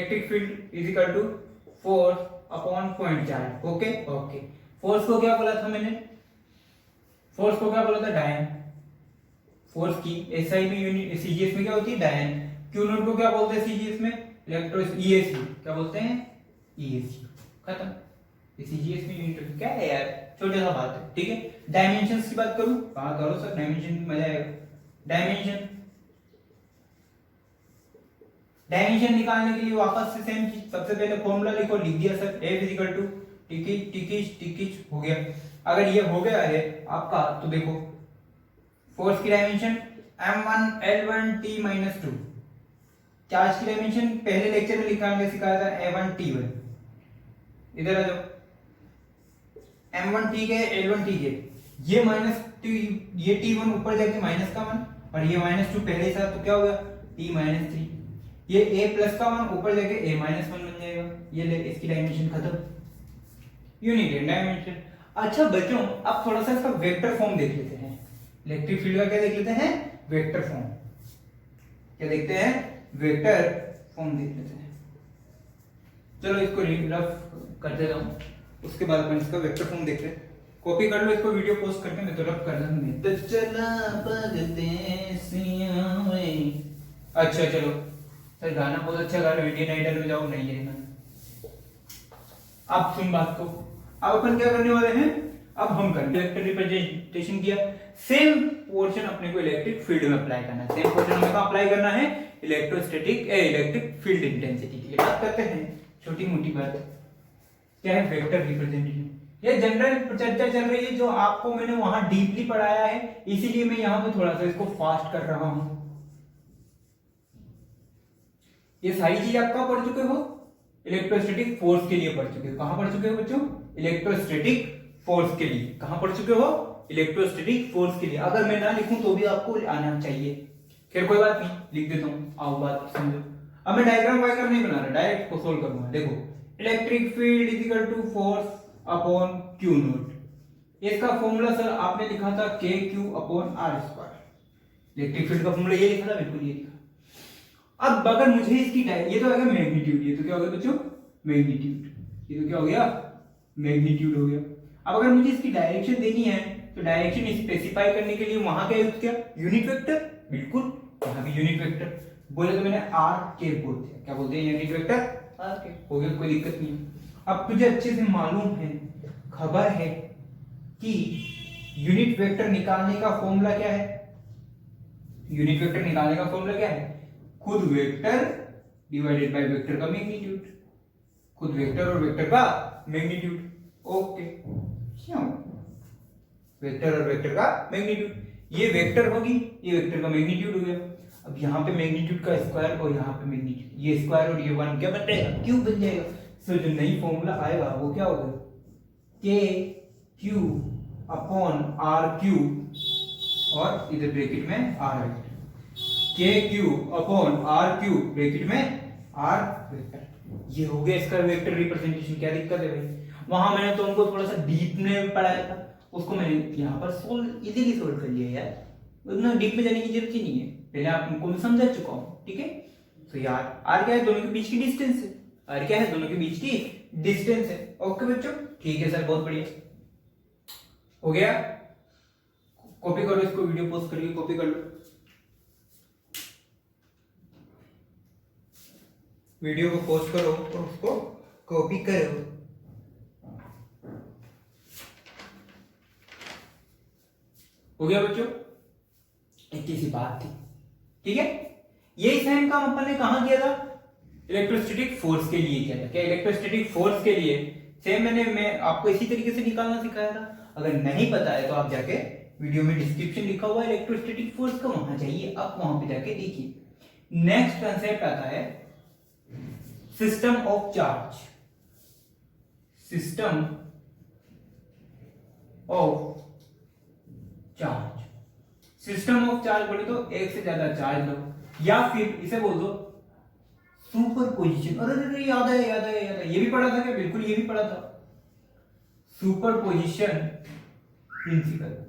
is equal to force upon point charge. Okay okay. Force को क्या बोला था मैंने? फोर्स को क्या बोला था? डायन। फोर्स की एसआई में यूनिट सीजीएस में क्या होती है? डायन। क्यू नॉट को क्या बोलते हैं सीजीएस में? Electro ESC. क्या बोलते हैं? ईएससी। खत्म। ये सीजीएस में यूनिट क्या है यार, छोटा सा बात है, ठीक है। डायमेंशंस की बात करूं, कहां करो सर डायमेंशन, मजा आएगा। डायमेंशन निकालने के लिए वापस से सेम चीज, सबसे पहले फॉर्मूला लिखो, लिख दिया sir F is equal to टिकिच हो गया। अगर ये हो गया है आपका तो देखो फोर्स की dimension m1 l1 t - 2, charge की डायमेंशन पहले लेक्चर में लिखा सिखाया था a1 t1। इधर आ जाओ, m1 t के l1 t के, ये माइनस टी, ये t1 ऊपर जाके माइनस का 1 और ये -2 पहले ही था, तो क्या हो गया t - 3। ये a प्लस का 1 ऊपर जाके a - 1 बन जाएगा। ये ले इसकी डायमेंशन खत्म, यूनिट डायमेंशन। अच्छा बच्चों अब थोड़ा सा इसका वेक्टर फॉर्म देख लेते हैं। इलेक्ट्रिक फील्ड का क्या देख लेते हैं? Vector form. क्या देखते हैं? वेक्टर फॉर्म देख लेते हैं। चलो इसको रफ कर देता हूं, उसके बाद अपन इसका वेक्टर फॉर्म देखते हैं। कॉपी कर लो इसको, वीडियो पोस्ट करके मैं तो रफ कर दूंगी। तो चला पगते सियावे। अच्छा चलो सर गाना बहुत अच्छा गा रहे हो, इंडियन आइडल में जाओ, नहीं है ना। अब सुन बात को, अब अपन क्या करने वाले हैं? अब हम करेंगे वेक्टर रिप्रेजेंटेशन किया, सेम पोर्शन अपने को इलेक्ट्रिक फील्ड में अप्लाई करना है। सेम पोर्शन हमें कहां अप्लाई करना है? इलेक्ट्रिक फील्ड इंटेंसिटी के लिए बात करते हैं। छोटी मोटी बात क्या है? Vector representation. ये जनरल चर्चा चल रही है जो आपको मैंने वहां डीपली पढ़ाया है, इसीलिए मैं यहां पे थोड़ा सा इसको फास्ट कर रहा हूं। ये सारी चीज आप कहां पढ़ चुके हो? इलेक्ट्रोस्टैटिक फोर्स के लिए पढ़ चुके हो। कहां पढ़ चुके हो बच्चों? इलेक्ट्रोस्टैटिक फोर्स के लिए। कहां पढ़ चुके हो? इलेक्ट्रोस्टैटिक फोर्स के लिए। अगर मैं ना लिखूं तो भी आपको आना चाहिए, खैर कोई बात नहीं, लिख देता हूं, आओ बात समझो। अब मैं डायग्राम वायग्राम नहीं बना रहा, डायरेक्ट को सोल्व करूंगा। देखो electric field is equal to force upon Q naught. इसका फॉर्मूला सर आपने लिखा था K Q upon R square. Electric field का फॉर्मूला ये लिखा था, बिल्कुल ये लिखा। अब अगर मुझे इसकी ये तो आ गया मैग्नीट्यूड, ये तो क्या हो गया बच्चों? मैग्नीट्यूड। ये तो क्या हो गया? मैग्नीट्यूड हो गया। अब अगर मुझे इसकी डायरेक्शन देनी है तो डायरेक्शन स्पेसिफाई करने के लिए वहां क्या यूज किया? Unit vector. बिल्कुल वहां भी यूनिट वेक्टर बोले तो मैंने आर के बोल दिया। क्या बोलते हैं? यूनिट वेक्टर आर के। हो गया, कोई दिक्कत नहीं। अब तुझे अच्छे से मालूम है, खबर है कि यूनिट वेक्टर निकालने का फॉर्मूला क्या है? यूनिट वेक्टर निकालने का फॉर्मूला क्या है? खुद वेक्टर डिवाइडेड बाय वेक्टर का मैग्नीट्यूड। खुद वेक्टर और वेक्टर का मैग्नीट्यूड। ओके, क्यों? वेक्टर और वेक्टर का मैग्नीट्यूड। ये वेक्टर होगी, ये वेक्टर का मैग्नीट्यूड हो गया। अब यहाँ पे मैग्नीट्यूड का स्क्वायर और यहाँ पे मैग्नीट्यूड, ये स्क्वायर और ये 1 क्या बन जाएगा? क्यूब बन जाएगा। सो जो नई फॉर्मूला आएगा वो क्या होगा? के क्यू अपॉन आर क्यूब और इधर ब्रैकेट में R vector. K Q upon R cube bracket में आर वेक्टर। ये हो गया इसका वेक्टर रिप्रेजेंटेशन। क्या दिक्कत है भाई? वहां मैंने तो उनको थोड़ा सा डीप में पढ़ाया था, उसको मैंने यहाँ पर इजीली सोल्व कर लिया यार, उतना डीप में जाने की जरूरत ही नहीं है। पहले आप उनको मैं समझा चुका हूँ, ठीक है। तो यार आर क्या है? दोनों के बीच की डिस्टेंस है। आर क्या है, दोनों के बीच की डिस्टेंस है। ओके बच्चों, ठीक है सर, बहुत बढ़िया हो गया। कॉपी करो इसको, वीडियो पोस्ट करिए, कॉपी कर लो, वीडियो को पोस्ट करो और उसको कॉपी करो। हो गया बच्चों, इतनी सी बात थी, ठीक है। यही सेम काम अपन ने कहां किया था, इलेक्ट्रोस्टैटिक फोर्स के लिए किया था। क्या इलेक्ट्रोस्टैटिक फोर्स के लिए सेम मैं आपको इसी तरीके से निकालना सिखाया था। अगर नहीं पता है तो आप जाके वीडियो में डिस्क्रिप्शन लिखा हुआ है इलेक्ट्रोस्टैटिक फोर्स का, वहां जाइए, आप वहां पे जाके देखिए। नेक्स्ट कंसेप्ट आता है system of charge. System of charge, system of charge बोले तो एक से ज्यादा चार्ज लो, या फिर इसे बोल दो सुपर पोजिशन। अरे याद है, याद है, याद है, ये भी पढ़ा था क्या? बिल्कुल ये भी पढ़ा था, superposition principle.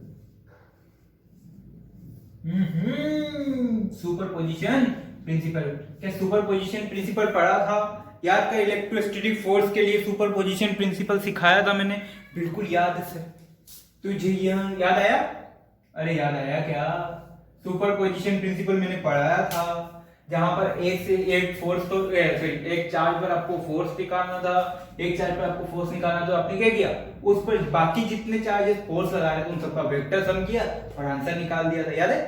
Superposition principle, क्या सुपर पोजिशन प्रिंसिपल पढ़ा था? याद का इलेक्ट्रोस्टैटिक फोर्स के लिए सुपर पोजिशन प्रिंसिपल सिखाया था मैंने, बिल्कुल याद है सर। तुझे याद आया? अरे याद आया क्या? सुपर पोजिशन प्रिंसिपल मैंने पढ़ाया था, जहां पर एक से एक फोर्स तो सॉरी एक चार्ज पर आपको फोर्स निकालना था, एक चार्ज पर आपको फोर्स निकालना था, तो आपने क्या किया, उस पर बाकी जितने चार्जेस फोर्स लगा रहे थे उन सबका वेक्टर सम किया और आंसर निकाल दिया था। याद है?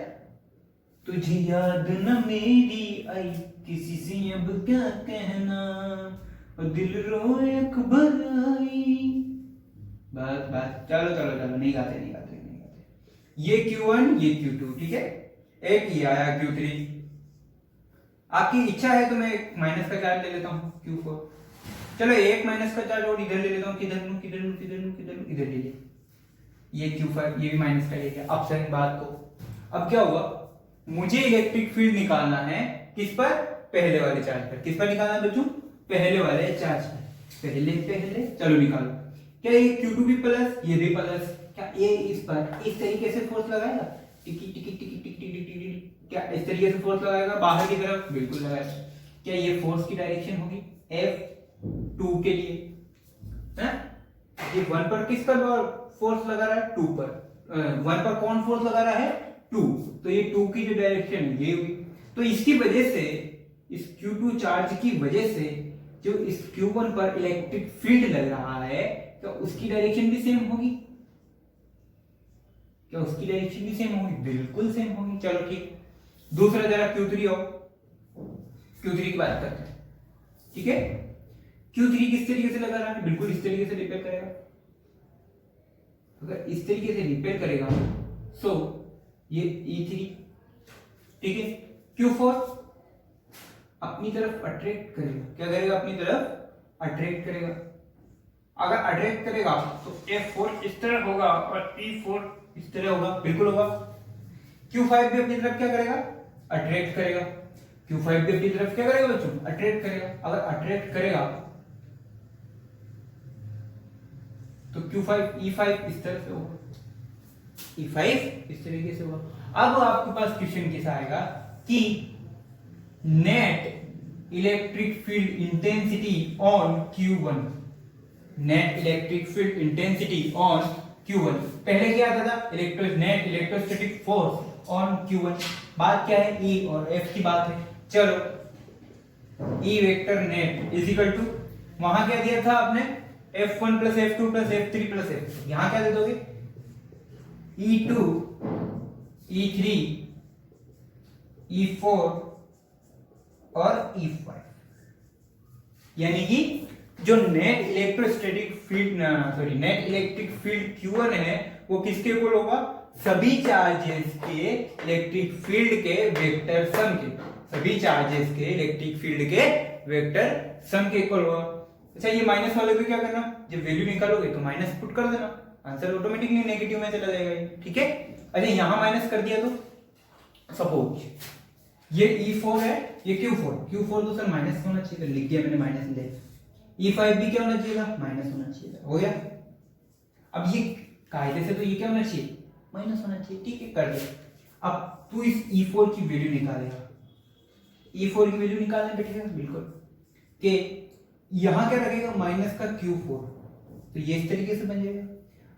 तुझे याद न मेरी आई, किसी से अब क्या कहना, और दिल रोए अकबर आई। बस बस, चलो चलो चलो, नहीं गाते नहीं गाते नहीं गाते। ये Q1 ये Q2, ठीक है। एक ये आया Q3। आपकी इच्छा है तो मैं एक माइनस का चार्ज ले लेता हूँ Q4। चलो एक माइनस का चार्ज और इधर ले लेता हूँ, किधर लूं किधर लूं किधर लूं किधर लूं, इधर ले ले। ये Q5, ये भी माइनस का ले गया। अब सही बात को, अब क्या हुआ, मुझे इलेक्ट्रिक फील्ड निकालना है किस पर, पहले वाले चार्ज पर। किस पर निकालना है बच्चों? पहले वाले चार्ज पर। पहले पहले चलो निकालो। क्या ये Q2 भी प्लस, ये भी प्लस, क्या ये इस पर इस तरीके से फोर्स लगाएगा, टिकी टिकी टिकी टिकी टिकी टिकी, क्या इस तरीके से फोर्स लगाएगा बाहर की तरफ? बिल्कुल लगाएगा। क्या ये फोर्स की डायरेक्शन होगी F2 के लिए, है? ये 1 पर किस पर फोर्स लगा रहा है? 2 पर। 1 पर कौन फोर्स लगा रहा है? 2, तो ये 2 की जो डायरेक्शन है ये होगी। तो इसकी वजह से, इस Q2 चार्ज की वजह से जो इस Q1 पर इलेक्ट्रिक फील्ड लग रहा है, तो उसकी डायरेक्शन भी सेम होगी। क्या उसकी डायरेक्शन भी सेम होगी? बिल्कुल सेम होगी। चलो ठीक, दूसरा जरा Q3 हो, Q3 की बात करते हैं, ठीक है। Q3 किस तरीके से लगा रहा है? बिल्कुल इस तरीके से रिपेयर करेगा। अगर इस तरीके से रिपेयर करेगा सो ये E3, ठीक है। Q4 अपनी तरफ अट्रैक्ट करेगा। क्या करेगा? अपनी तरफ अट्रैक्ट करेगा। अगर अट्रैक्ट करेगा तो F4 इस तरह होगा और E4 इस तरह होगा, बिल्कुल होगा। Q5 भी अपनी तरफ क्या करेगा? अट्रैक्ट करेगा। Q5 भी अपनी तरफ क्या करेगा बच्चों? अट्रैक्ट करेगा। अगर अट्रैक्ट करेगा तो Q5 E5 इस तरह से होगा, E5 इस तरीके से होगा। अब आपके पास क्वेश्चन कैसा आएगा कि net electric field intensity on Q1, net electric field intensity on Q1। पहले क्या आता था? Net electrostatic force on Q1। बात क्या है? E और F की बात है। चलो E vector net is equal to, वहां क्या दिया था आपने? F1 plus F2 plus F3 plus F4। यहां क्या दे दोगे? E2 E3 E4 और E5। यानी कि जो net electrostatic field net electric field Q1 है वो किसके इक्वल होगा? सभी चार्जेस के इलेक्ट्रिक फील्ड के वेक्टर सम के, सभी चार्जेस के इलेक्ट्रिक फील्ड के वेक्टर सम के इक्वल होगा। अच्छा, ये माइनस वाले को क्या करना? जब वैल्यू निकालोगे तो माइनस पुट कर देना, आंसर ऑटोमेटिकली नेगेटिव में चला जाएगा, ठीक है। अच्छा, यहां माइनस कर दिया तो सपोज ये E4 है, ये Q4 तो सर माइनस होना चाहिए, लिख दिया मैंने माइनस ले। E5 भी क्या होना चाहिए था? माइनस होना चाहिए था। हो गया। अब ये कायदे से तो ये क्या होना चाहिए? माइनस होना चाहिए, ठीक है, कर दिया। अब तू इस E4 की वैल्यू निकालेगा। E4 की वैल्यू निकालने बैठेगा, बिल्कुल, कि यहां क्या रखेगा माइनस का Q4, तो ये इस तरीके से बन जाएगा।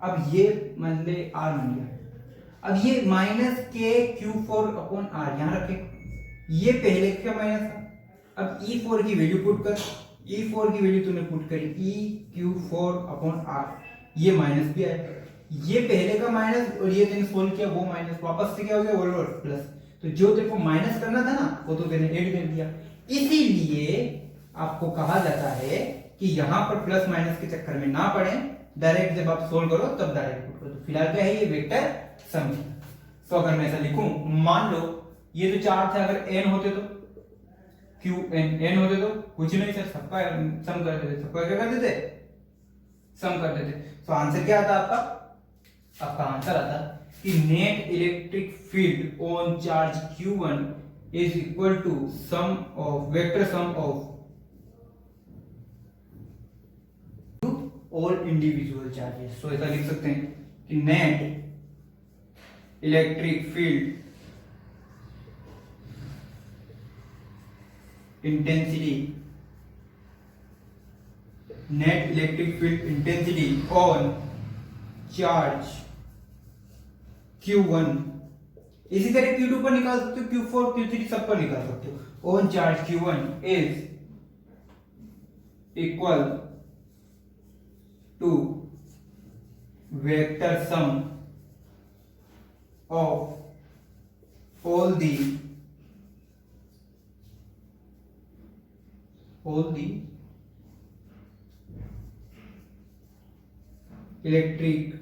अब ये मान ले R बन गया, अब ये माइनस के Q4 अपॉन R यहां रखे, ये पहले का माइनस था। अब E4 की वैल्यू पुट कर, E4 की वैल्यू तूने पुट करी EQ4 अपॉन R, ये माइनस भी आया, ये पहले का माइनस और ये तूने सोल्व किया वो माइनस, वापस से क्या हो गया वो प्लस, तो जो तेरे को माइनस करना था ना वो तो तूने ऐड कर दिया। इसीलिए आपको कहा जाता है कि यहां पर प्लस माइनस के चक्कर में ना पड़े, डायरेक्ट जब आप सोल्व करो तब डायरेक्ट पुट करो। तो फिलहाल क्या है ये वेक्टर सम है। तो अगर मैं ऐसा लिखूं, मान लो ये जो चार थे अगर n होते तो n होते तो कुछ नहीं सर, सबका सम कर देते, सबका क्या कर देते सम कर देते। तो आंसर क्या आता आपका आंसर आता कि net electric field on charge Q1 is equal to sum of vector sum of all individual charges. तो ऐसा लिख सकते हैं कि net electric field intensity, net electric field intensity on charge Q1, इसी तरह Q2 पर निकाल सकते हो, Q4 Q3 सब पर निकाल सकते हो। On charge Q1 is equal to vector sum of all the electric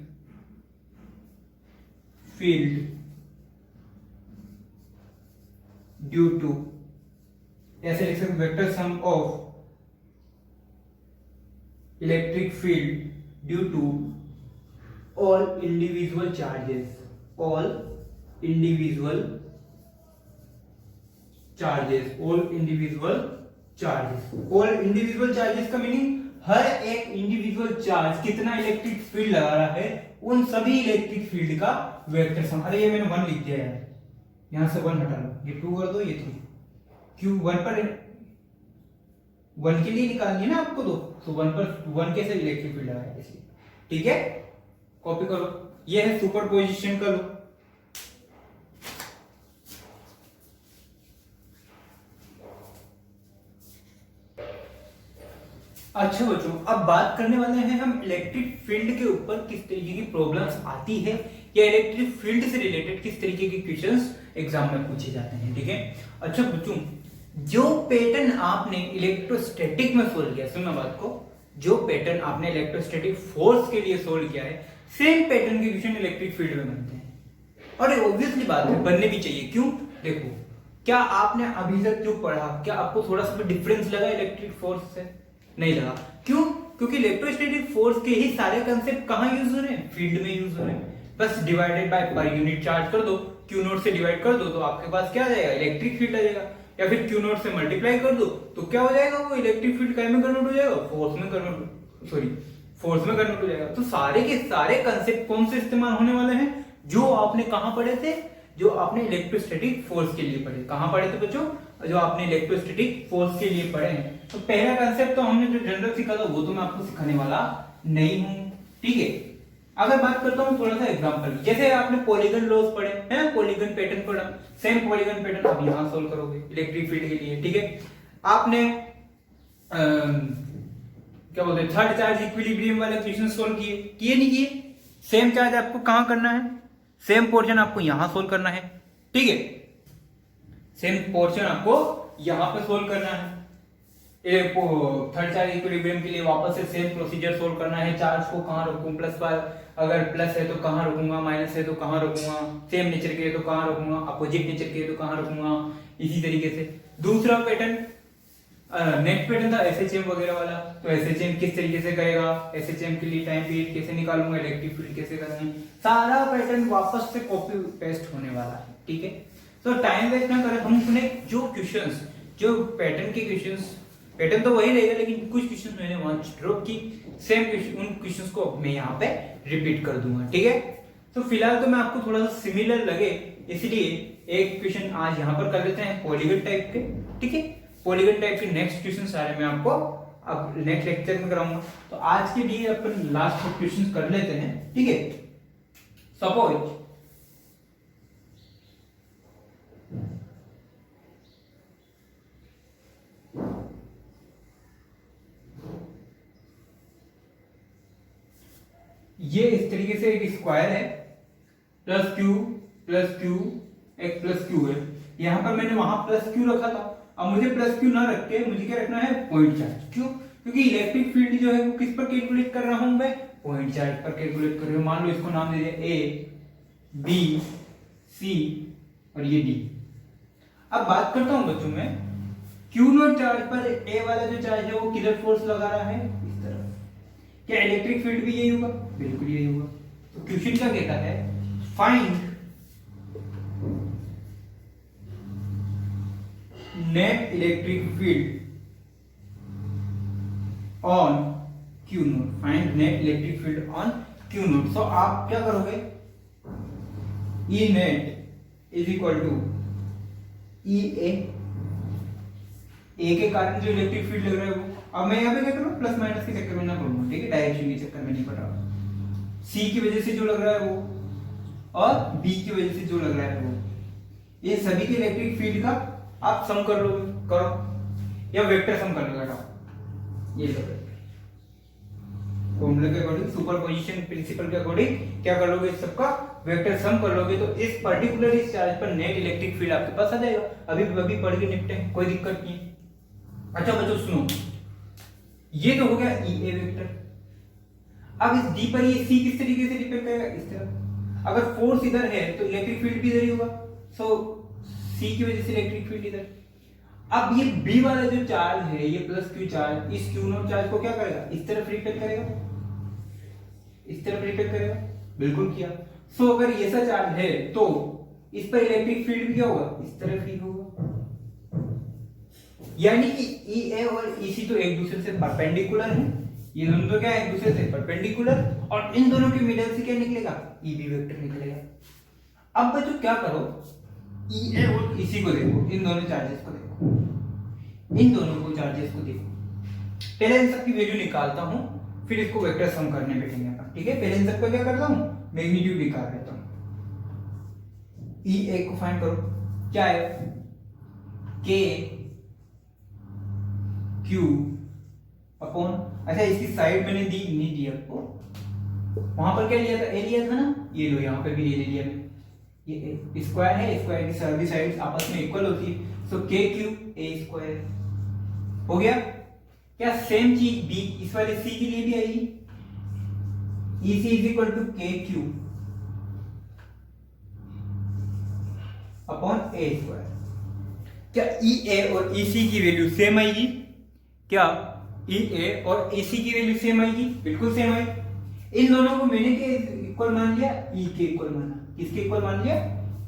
field due to, ऐसे लिख सकते vector sum of electric field due to all individual charges, all individual charges, all individual charges. All individual charges का meaning हर एक individual charge कितना electric field लगा रहा है, उन सभी इलेक्ट्रिक फील्ड का वेक्टर सम। अरे ये मैंने 1 लिख दिया यार, यहां से 1 हटा लो, ये 2 कर दो, ये 3। Q1 पर 1 के लिए निकालनी है ना आपको, तो 1 पर 1 कैसे इलेक्ट्रिक फील्ड लगाया इसलिए, ठीक है। कॉपी करो, ये है सुपरपोजिशन कर लो। अच्छा बच्चों, अब बात करने वाले हैं हम इलेक्ट्रिक फील्ड के ऊपर किस तरीके की प्रॉब्लम्स आती है या इलेक्ट्रिक फील्ड से रिलेटेड किस तरीके के क्वेश्चंस एग्जाम में पूछे जाते हैं, ठीक है। अच्छा बच्चों, जो पैटर्न आपने इलेक्ट्रोस्टैटिक में सोल्व किया, सुनना बात को, जो पैटर्न आपने इलेक्ट्रोस्टैटिक फोर्स के लिए सोल्व किया है, सेम पैटर्न के क्वेश्चन इलेक्ट्रिक फील्ड में बनते हैं। और ऑब्वियसली बात है, बनने भी चाहिए। क्यों? देखो, क्या आपने अभी तक जो पढ़ा, क्या आपको थोड़ा सा भी डिफरेंस लगा इलेक्ट्रिक फोर्स से? नहीं लगा। क्यों? क्योंकि इलेक्ट्रोस्टैटिक फोर्स के ही सारे कंसेप्ट कहां यूज हो रहे हैं? फील्ड में यूज हो रहे हैं। बस divided by per unit charge कर दो, क्यू नोट से डिवाइड कर दो, तो आपके पास क्या आ जाएगा? इलेक्ट्रिक फील्ड आ जाएगा। या फिर क्यू नोट से मल्टीप्लाई कर दो तो क्या हो जाएगा? वो इलेक्ट्रिक फील्ड क्या में कन्वर्ट हो जाएगा? फोर्स में कन्वर्ट हो जाएगा। तो सारे के सारे कंसेप्ट कौन से इस्तेमाल होने वाले हैं? जो आपने कहां पढ़े थे? जो आपने इलेक्ट्रोस्टैटिक फोर्स के लिए पढ़े। कहां पढ़े थे बच्चों? जो आपने इलेक्ट्रोस्टैटिक फोर्स के लिए पढ़े हैं। तो पहला कंसेप्ट तो हमने जो जनरल सीखा था वो तो मैं आपको सिखाने वाला नहीं हूं, ठीक है। अगर बात करता हूं थोड़ा सा एग्जांपल, जैसे आपने पॉलीगन लॉज पढ़े हैं, पॉलीगन पैटर्न पढ़ा, सेम पॉलीगन पैटर्न आप यहां सोल्व करोगे इलेक्ट्रिक फील्ड के लिए, ठीक है। आपने क्या बोलते हैं, थर्ड चार्ज इक्विलिब्रियम वाले क्वेश्चन सोल्व किए नहीं किए? सेम चार्ज आपको कहां करना है? सेम पोर्शन आपको यहां सोल्व करना है, ठीक है। सेम पोर्शन आपको यहां पे सोल्व करना है। थर्ड चार्ज इक्विलिब्रियम के लिए वापस से सेम प्रोसीजर सोल्व करना है। चार्ज को कहां रखूं? प्लस पर, अगर प्लस है तो कहां रखूंगा, माइनस है तो कहां रखूंगा, सेम नेचर के है तो कहां रखूंगा, अपोजिट नेचर के है तो कहां रखूंगा, इसी तरीके से। दूसरा पैटर्न नेक्स्ट पैटर्न था एसएचएम वगैरह वाला, तो एसएचएम किस तरीके से करेगा, एसएचएम के लिए टाइम पीरियड कैसे निकालूंगा, इलेक्ट्रिक फील्ड कैसे करनी, सारा पैटर्न वापस से कॉपी पेस्ट होने वाला है, ठीक है। तो टाइम वेस्ट ना करें, हम अपने जो क्वेश्चंस, जो पैटर्न के क्वेश्चंस, पैटर्न तो वही रहेगा लेकिन कुछ क्वेश्चंस मैंने वहां ड्रॉप की, सेम उन क्वेश्चंस को मैं यहाँ पे रिपीट कर दूंगा, ठीक है। तो फिलहाल तो मैं आपको थोड़ा सा सिमिलर लगे इसलिए एक क्वेश्चन आज यहाँ पर कर लेते हैं पॉलीगन टाइप के, ठीक है। पॉलीगन टाइप के नेक्स्ट क्वेश्चन सारे मैं आपको अब नेक्स्ट लेक्चर में कराऊंगा। तो आज के लिए अपन लास्ट क्वेश्चन कर लेते हैं, ठीक है। सपोज ये इस तरीके से एक स्क्वायर है, plus Q x plus Q है। यहां पर मैंने वहां प्लस क्यू रखा था, अब मुझे प्लस क्यू ना रख के मुझे क्या रखना है, पॉइंट चार्ज। क्यों? क्योंकि इलेक्ट्रिक फील्ड जो है वो किस पर कैलकुलेट कर रहा हूं मैं, पॉइंट चार्ज पर कैलकुलेट कर रहा हूं। मान लो इसको नाम दे दिया ए बी सी और ये डी। अब बात करता हूं बच्चों में, क्यू नॉट चार्ज पर ए वाला जो चार्ज है वो किधर फोर्स लगा रहा है, इस तरफ। क्या इलेक्ट्रिक फील्ड भी यही होगा? बिल्कुल यही होगा। तो क्वेश्चन क्या कहता है, find net electric field on q naught. Find net electric field on q naught. So आप क्या करोगे, E net is equal to E A के कारण जो इलेक्ट्रिक फील्ड लग रहा है वो, अब मैं यहाँ पे क्या करूँ, प्लस माइनस के चक्कर में ना पढ़ूंगा, ठीक है, डायरेक्शन के चक्कर में नहीं पढ़ रहा। सी की वजह से जो लग रहा है वो और बी की वजह से जो लग रहा है वो, ये सभी के इलेक्ट्रिक फील्ड का आप सम कर लो, करो या वेक्टर सम कर लो, घटाओ। ये लो फॉर्मूले के अकॉर्डिंग, सुपरपोजिशन प्रिंसिपल के अकॉर्डिंग क्या कर लोगे, सबका वेक्टर सम कर लोगे तो इस पर्टिकुलर इस चार्ज पर नेट इलेक्ट्रिक फील्ड आपके पास आ जाएगा। अभी पढ़ के निपटे, कोई दिक्कत नहीं है। अच्छा बच्चों सुनो, ये तो हो गया ई ए वेक्टर। अब इस डी पर ये सी किस तरीके से डिपेंड करेगा, इस तरह। अगर फोर्स इधर है तो इलेक्ट्रिक फील्ड भी इधर ही होगा, सो सी की वजह से इलेक्ट्रिक फील्ड इधर। अब ये बी वाला जो चार्ज है, ये प्लस क्यू चार्ज, इस क्यू नॉट चार्ज को क्या करेगा, इस तरफ रिपेल करेगा, इस तरफ रिपेल करेगा, बिल्कुल किया। सो अगर ये ऐसा चार्ज है तो इस पर इलेक्ट्रिक फील्ड भी क्या होगा, इस तरफ ही होगा। यानी कि ई ए और ई सी तो एक दूसरे से परपेंडिकुलर है, ये दोनों तो क्या है, एक दूसरे से परपेंडिकुलर, और इन दोनों के मिडल से क्या निकलेगा, ई बी वेक्टर निकलेगा। अब बच्चों क्या करो, ई ए और ई सी को देखो, इन दोनों चार्जेस को देखो, इन दोनों को चार्जेस को देखो। पहले इन सब की वैल्यू निकालता हूं, फिर इसको वेक्टर सम करने बैठेंगे अपन, ठीक है। पहले इन सब का क्या करता हूं, मैग्नीट्यूड निकाल लेता हूं। ई ए को फाइंड करो, क्या है, के क्यू अपॉन, अच्छा इसकी साइड मैंने दी नहीं दी आपको, वहां पर क्या लिया था, ए लिया था ना, ये लो यहाँ पे भी ले लिया मैं। ये स्क्वायर है, स्क्वायर की सभी साइड्स आपस में इक्वल होती है, सो के क्यू ए स्क्वायर हो गया। क्या सेम चीज बी इस वाले सी के लिए भी आएगी, ई सी is equal to k Q upon A square. क्या ई ए और ई सी की वैल्यू सेम आएगी, क्या ई ए और ई सी की वैल्यू सेम आएगी, बिल्कुल सेम आएगी। इन दोनों को मैंने के इक्वल मान लिया, ई के इक्वल माना, किसके इक्वल मान लिया,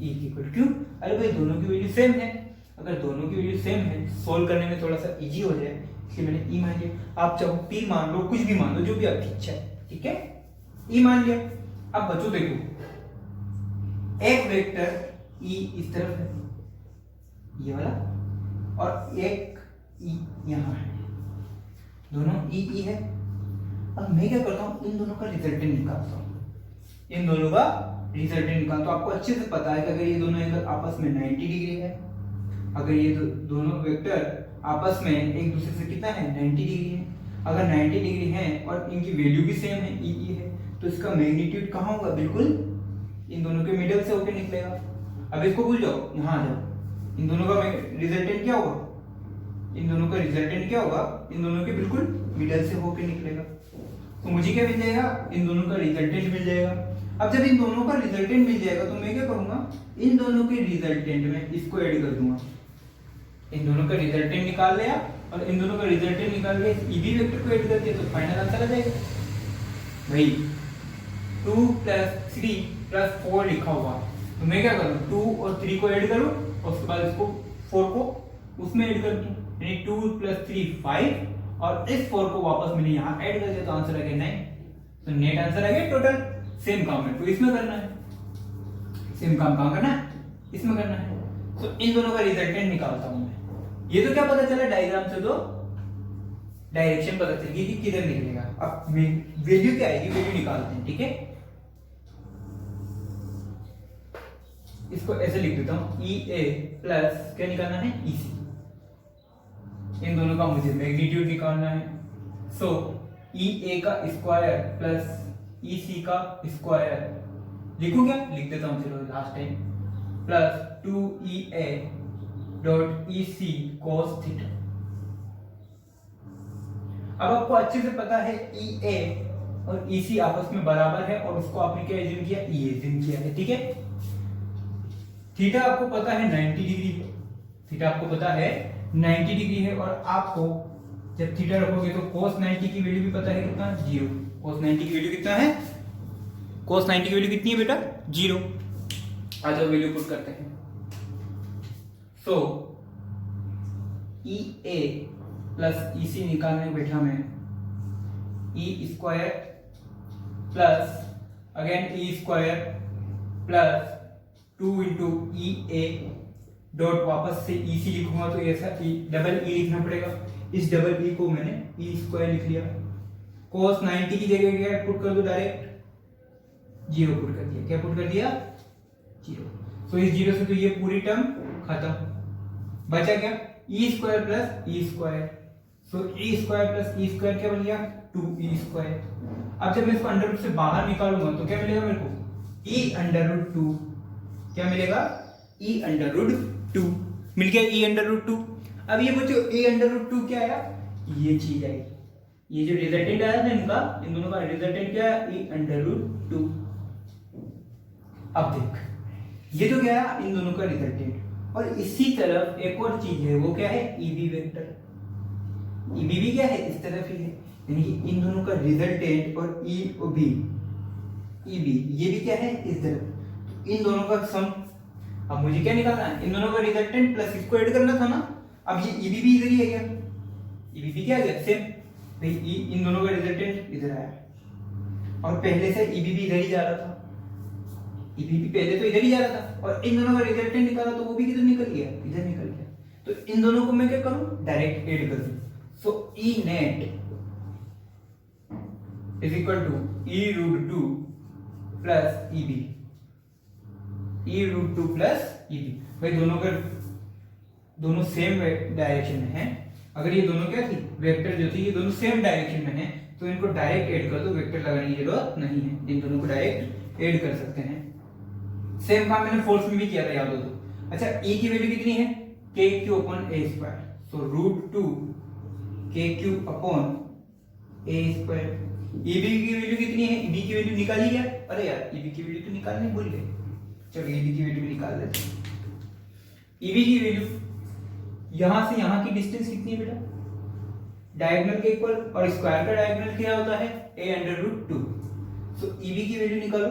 ई के इक्वल। क्यों? अरे भाई दोनों की वैल्यू सेम है, अगर दोनों की वैल्यू सेम है सोल्व करने में थोड़ा सा इजी हो जाए, इसलिए मैंने ई मान लिया। आप चाहो पी मान लो, कुछ भी मान लो, जो भी आपकी इच्छा है, ठीक है, ई मान लिया। अब बच्चों देखो, एक वेक्टर ई इस तरफ है, ये वाला, और एक ई यहां है, दोनों ई ई है। अब मैं क्या करता हूं, इन दोनों का रिजल्टेंट निकालता हूं, इन दोनों का रिजल्टेंट निकालता हूं। आपको अच्छे से पता है कि अगर ये दोनों एंगल आपस में 90 डिग्री है, अगर ये दोनों वेक्टर आपस में एक दूसरे से कितना है, 90 डिग्री है, अगर 90 डिग्री है और इनकी वैल्यू भी सेम है, ई ई है, तो इसका मैग्नीट्यूड कहां होगा, बिल्कुल इन दोनों के मिडल से होकर निकलेगा। अब इसको भूल जाओ, यहां आ जाओ, इन दोनों का रिजल्टेंट क्या होगा, इन दोनों का रिजल्टेंट क्या होगा, इन दोनों के बिल्कुल मिडल से होकर निकलेगा। तो मुझे क्या मिल जाएगा, इन दोनों का रिजल्टेंट मिल जाएगा। अब जब इन दोनों का रिजल्टेंट मिल जाएगा तो मैं क्या करूंगा, इन दोनों के रिजल्टेंट में इसको ऐड कर दूंगा। इन दोनों का रिजल्टेंट निकाल लिया और इन दोनों का रिजल्टेंट निकाल के ई बी वेक्टर को ऐड कर दिया, तो फाइनल आंसर आ जाएगा भाई 2 + 3 + 4 लिखा हुआ। तो मैं क्या करूं, 2 और 3 को ऐड करूं और उसके बाद इसको 4 को उसमें ऐड कर दूं, यानी 2 + 3 5, और इस 4 को वापस मैंने यहां ऐड कर दिया, तो आंसर आ गया 9। तो नेट आंसर आ गया टोटल। सेम काम है तो इसमें करना है, सेम काम कहां करना है, इसमें करना है। तो इन दोनों का रिजल्टेंट निकालता हूं मैं। ये तो क्या पता चला डायग्राम से, तो डायरेक्शन पता चलेगी कि किधर निकलेगा। अब वैल्यू क्या आएगी, वैल्यू निकालते हैं, ठीक है। इसको ऐसे लिख देता हूं, ई ए प्लस क्या निकालना है, ई सी। इन दोनों का मुझे मैग्नीट्यूड निकालना है। सो ई ए का स्क्वायर प्लस ई सी का स्क्वायर लिखूं क्या, लिख देता हूं, चलो last time, plus 2EA dot E C cos theta. अब आपको अच्छे से पता है ई ए और ई सी आपस में बराबर है, और उसको आपने क्या एज्यूम किया, ई एज्यूम किया है, ठीक है। थीटा आपको पता है 90 डिग्री है, थीटा आपको पता है 90 डिग्री है, और आपको जब थीटा रखोगे तो cos 90 की वैल्यू भी पता है कितना, 0। cos 90 की वैल्यू कितना है, cos 90 की वैल्यू कितनी है बेटा, 0। आ जाओ वैल्यू पुट करते हैं। सो ई ए प्लस ई सी निकालने को बैठा मैं, E square plus again E square plus 2 into E A dot वापस से ई सी लिखूंगा तो ऐसा डबल ई लिखना पड़ेगा। इस डबल ई को मैंने ई स्क्वायर लिख लिया। cos 90 की जगह क्या पुट कर दो, डायरेक्ट 0 पुट कर दिया। क्या पुट कर दिया, 0। सो इस 0 से तो ये पूरी टर्म खत्म, बचा क्या, ई स्क्वायर प्लस ई स्क्वायर। सो ई स्क्वायर प्लस ई स्क्वायर क्या बन गया, 2e स्क्वायर। अब जब मैं इसको अंडर रूट से बाहर निकालूंगा तो क्या मिलेगा मेरे को, e अंडर रूट 2। क्या मिलेगा, e अंडर रूट 2 मिल गया, e अंडर रूट 2। अब ये बच्चों e अंडर रूट 2 क्या आया, ये चीज आई, ये जो रिजल्टेंट आया था इनका, इन दोनों का रिजल्टेंट क्या है, e अंडर रूट 2। अब देख, ये तो क्या है इन दोनों का रिजल्टेंट, और इसी तरफ एक और चीज है, वो क्या है, ईबी वेक्टर। ईबी भी क्या है, इस तरफ ही है, यानी कि इन दोनों का रिजल्टेंट और ई बी, ईबी ये भी क्या है, इस तरफ। इन दोनों का सम, अब मुझे क्या निकालना है, इन दोनों का रिजल्टेंट प्लस इसको ऐड करना था ना। अब ये ईबी भी इधर ही आ गया, ईबी भी क्या आ गया, सेम भाई, इन दोनों का रिजल्टेंट इधर आया, और पहले से ईबी भी इधर ही जा रहा था, ईबी भी पहले तो इधर ही जा रहा था, और इन दोनों का रिजल्टेंट निकाला तो वो भी किधर निकल गया, इधर निकल गया। तो इन दोनों को मैं क्या करूं, डायरेक्ट ऐड कर दूं। So E net is equal to E root 2 plus E B, E root 2 plus E B. भाई दोनों सेम डायरेक्शन में है। अगर ये दोनों क्या थी, वेक्टर जो थी, ये दोनों सेम डायरेक्शन में है, तो इनको डायरेक्ट ऐड कर दो, वेक्टर लगाने की जरूरत नहीं है, इन दोनों को डायरेक्ट ऐड कर सकते हैं। सेम काम मैंने फोर्स में भी किया था, याद हो तो। अच्छा, e की वैल्यू कितनी है, के क्यू अपॉन ए स्क्वायर। सो रूट 2 के क्यू अपॉन ए स्क्वायर। ईबी की वैल्यू कितनी है, ईबी की वैल्यू निकाली क्या, अरे यार ईबी की वैल्यू तो निकालनी भूल गए, चलो ईबी की वैल्यू निकाल लेते हैं। ईबी की वैल्यू, यहां से यहां की डिस्टेंस कितनी है बेटा, डायगोनल के इक्वल, और स्क्वायर का डायगोनल क्या होता है, a under root 2। So EB की वैल्यू निकालो,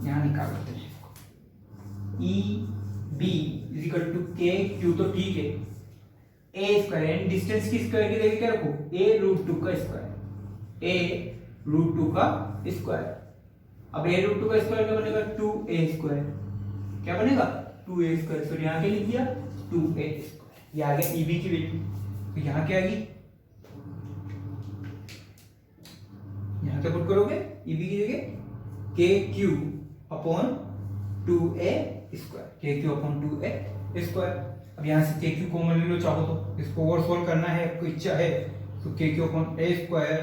यहां निकाल लेते हैं, E B is equal to k q, तो ठीक है, ए स्क्वायर यानी डिस्टेंस की स्क्वायर की जगह क्या रखो, a रूट 2 का स्क्वायर, a रूट 2 का स्क्वायर। अब a रूट 2 का स्क्वायर क्या बनेगा, 2a स्क्वायर। क्या बनेगा, 2a स्क्वायर। सो यहां क्या लिख दिया, 2a स्क्वायर। ये आ गया ईबी की वैल्यू। तो यहां क्या आ गई, यहां क्या पुट करोगे, ईबी की जगह के क्यू अपॉन 2a स्क्वायर, के क्यू अपॉन 2a स्क्वायर। अब यहां से के क्यू कॉमन ले लो चाहो तो, इसको और सोल्व करना है, आपको इच्छा है तो के क्यू अपॉन a स्क्वायर,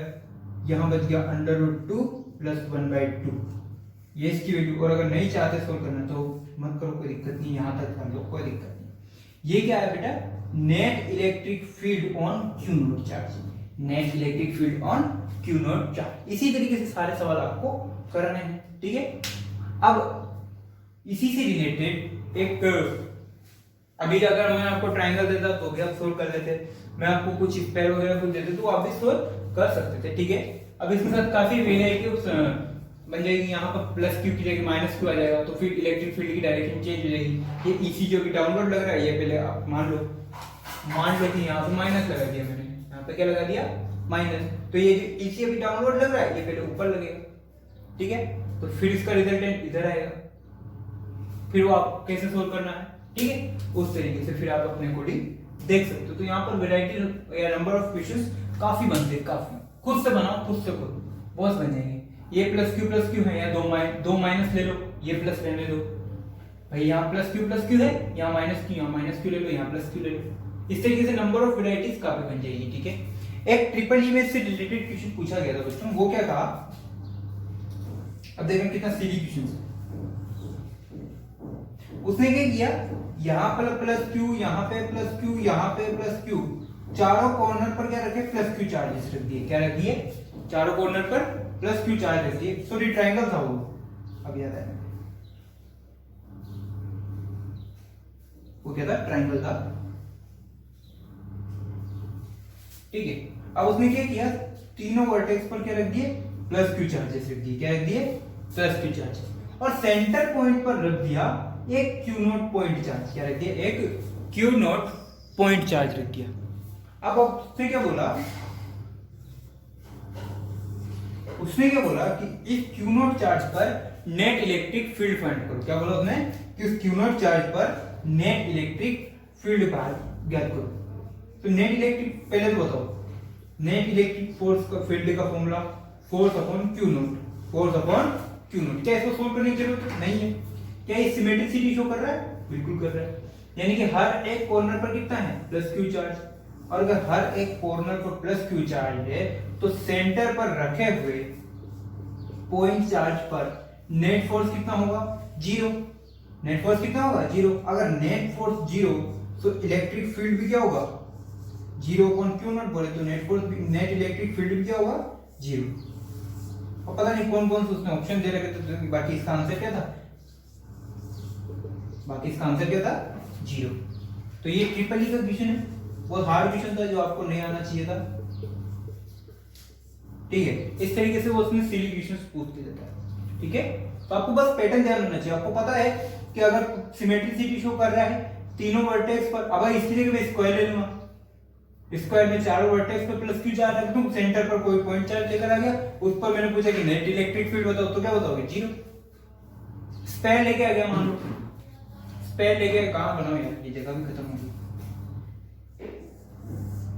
यहां बच गया अंडर रूट 2 प्लस 1/2, ये इसकी वैल्यू। और अगर नहीं चाहते सोल्व करना तो मत करो, कोई दिक्कत नहीं, यहां तक कर लो, कोई दिक्कत नहीं। ये क्या है बेटा, net electric field on q note charge, net electric field on q note charge. इसी तरीके से सारे सवाल आपको करने हैं, ठीक है। अब इसी से रिलेटेड एक, अभी अगर मैं आपको ट्रायंगल देता तो भी आप सोल्व कर लेते, मैं आपको कुछ स्क्वायर वगैरह कुछ देते तो आप भी सोल्व कर सकते थे, ठीक है। अब इसके साथ काफी वे है कि बन जाएगी, यहाँ पर प्लस क्यू की जगह माइनस क्यू आ जाएगा, तो फिर इलेक्ट्रिक फील्ड की डायरेक्शन चेंज हो जाएगी। ये ईसी जो भी डाउनवर्ड लग रहा है, ये पहले आप मान लो कि यहाँ पे माइनस लगा दिया मैंने, यहाँ पे क्या लगा दिया, माइनस। तो ये जो ईसी अभी डाउनवर्ड लग रहा है, ये पहले ऊपर लगेगा, ठीक है। तो फिर इसका रिजल्टेंट इधर आएगा, फिर वो आप कैसे सोल्व करना है, ठीक है, उस तरीके से फिर आप अपने अकॉर्डिंग देख सकते हो। तो यहाँ पर वैरायटी या नंबर ऑफ क्वेश्चंस काफी बनते हैं, काफी। खुद से बनाओ, खुद से खुद बहुत बन जाएंगे। ये प्लस क्यू है, या दो माइनस ले लो, ये प्लस लेने दो भाई, यहाँ प्लस क्यू है, यहाँ माइनस क्यू ले लो, यहाँ प्लस क्यू ले लो। इस तरीके से नंबर ऑफ वैरायटीज काफी बन जाएगी, ठीक है। एक ट्रिपल इमेज से रिलेटेड क्वेश्चन पूछा गया था बच्चों, वो क्या था, अब देखें कितना सीधी क्वेश्चन है। उसने क्या किया, यहाँ पर प्लस क्यू, यहाँ पे प्लस क्यू, यहाँ पे प्लस क्यू, चारों कॉर्नर पर क्या रखे, प्लस क्यू चार्जेस रख दिए। क्या रख दिए, चारों कॉर्नर पर प्लस क्यू चार्ज रख दिए। सॉरी ट्रायंगल था वो, अब याद आया, वो क्या था, ट्रायंगल था, ठीक है। अब उसने क्या किया, तीनों वर्टेक्स पर क्या रख दिए, प्लस क्यू चार्जेस रख दिए। क्या रख दिए, प्लस क्यू चार्जेस, और सेंटर पॉइंट पर रख दिया एक क्यू नॉट पॉइंट चार्ज। क्या रख दिया, एक क्यू नॉट पॉइंट चार्ज रख दिया। अब उसने क्या बोला, उसने क्या बोला कि इस क्यू नॉट चार्ज पर नेट इलेक्ट्रिक फील्ड फाइंड करो। क्या बोला उसने, कि उस क्यू नॉट चार्ज पर नेट इलेक्ट्रिक फील्ड ज्ञात करो। तो नेट इलेक्ट्रिक, पहले तो बताओ, नेट इलेक्ट्रिक फोर्स का फील्ड का formula force upon Q not, force upon Q not. क्या इसको सोल्व करने की जरूरत नहीं है? क्या ये सिमेट्रिसिटी शो कर रहा है? बिल्कुल कर रहा है। यानी कि हर एक कॉर्नर पर कितना है, प्लस क्यू चार्ज, और अगर हर एक कॉर्नर पर प्लस क्यू चार्ज है तो सेंटर पर रखे हुए पॉइंट चार्ज पर नेट फोर्स कितना होगा, जीरो। नेट फोर्स कितना होगा, जीरो। अगर नेट फोर्स जीरो तो इलेक्ट्रिक फील्ड भी क्या होगा, जीरो अपॉन क्यू नॉट बोले तो net force, net electric field भी क्या होगा, जीरो। और पता नहीं कौन कौन से उसने ऑप्शन दे रखे थे, तो बाकी इसका आंसर क्या था, बाकी इसका आंसर क्या था, जीरो। तो ये ट्रिपल ई का क्वेश्चन है, बहुत हार्ड क्वेश्चन था जो आपको नहीं आना चाहिए था, ठीक है। इस तरीके से वो उसमें सिली क्वेश्चंस पूछते रहता है, ठीक है। तो आपको बस पैटर्न ध्यान रखना चाहिए। आपको पता है कि अगर सिमेट्रिसिटी शो कर रहा है तीनों वर्टेक्स पर, अब इसकी जगह मैं स्क्वायर ले लूंगा, स्क्वायर में चारों वर्टेक्स पर प्लस क्यू चार्ज रख दूं, सेंटर पर कोई पॉइंट चार्ज लेकर आ गया, उस पर मैंने पूछा कि नेट इलेक्ट्रिक फील्ड बताओ, तो क्या बताओगे, जीरो। स्पेयर लेके आ गया, मान लो स्पेयर लेके, कहां बनाओ यार, ये जगह भी खत्म हो गई।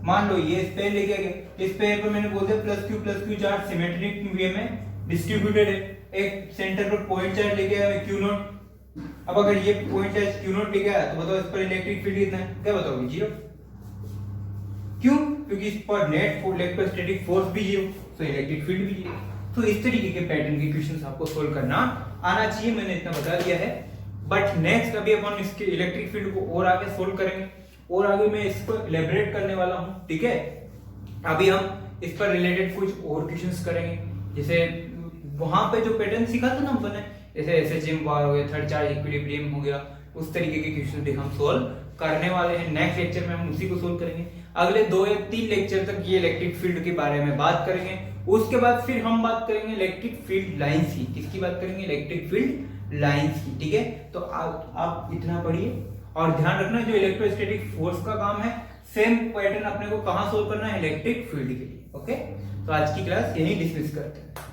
मान लो ये स्पेयर लेके आ गया, स्पेयर पर मैंने बोल दिया प्लस क्यू चार्ज सिमेट्रिक वे में डिस्ट्रीब्यूटेड है, एक सेंटर पर पॉइंट चार्ज लेके आया क्यू नॉट। अब अगर ये पॉइंट चार्ज क्यू नॉट लेके आया तो बताओ इस पर इलेक्ट्रिक फील्ड कितना है, क्या बताओगे, जीरो। क्यों, क्योंकि इस पर नेट इलेक्ट्रोस्टैटिक फोर्स भी जीरो, तो इलेक्ट्रिक फील्ड भी जीरो। तो इस तरीके के पैटर्न के क्वेश्चंस आपको सोल्व करना आना चाहिए, मैंने इतना बता दिया है। बट नेक्स्ट अभी अपन इसके इलेक्ट्रिक फील्ड को और आगे सोल्व करेंगे, और आगे मैं इसको इलेबोरेट करने वाला हूं, ठीक है। अभी हम इस पर रिलेटेड कुछ और क्वेश्चंस करेंगे, जैसे वहां पे जो पैटर्न सीखा था ना हमने, जैसे एसएचएम बार हो गया, थर्ड चार्ज इक्विलिब्रियम हो गया, उस तरीके के क्वेश्चन भी हम सोल्व करने वाले हैं। नेक्स्ट लेक्चर में हम उसी को सोल्व करेंगे। अगले 2 या 3 लेक्चर तक ये इलेक्ट्रिक फील्ड के बारे में बात करेंगे। उसके बाद फिर हम बात करेंगे इलेक्ट्रिक फील्ड लाइंस की। किसकी बात करेंगे, इलेक्ट्रिक फील्ड लाइंस की, ठीक है। तो आप इतना पढ़िए और ध्यान रखना, जो इलेक्ट्रोस्टैटिक फोर्स का काम है, सेम पैटर्न अपने को कहां सोल्व करना है, इलेक्ट्रिक फील्ड के लिए, ओके। तो आज की क्लास यही डिस्मिस करते हैं।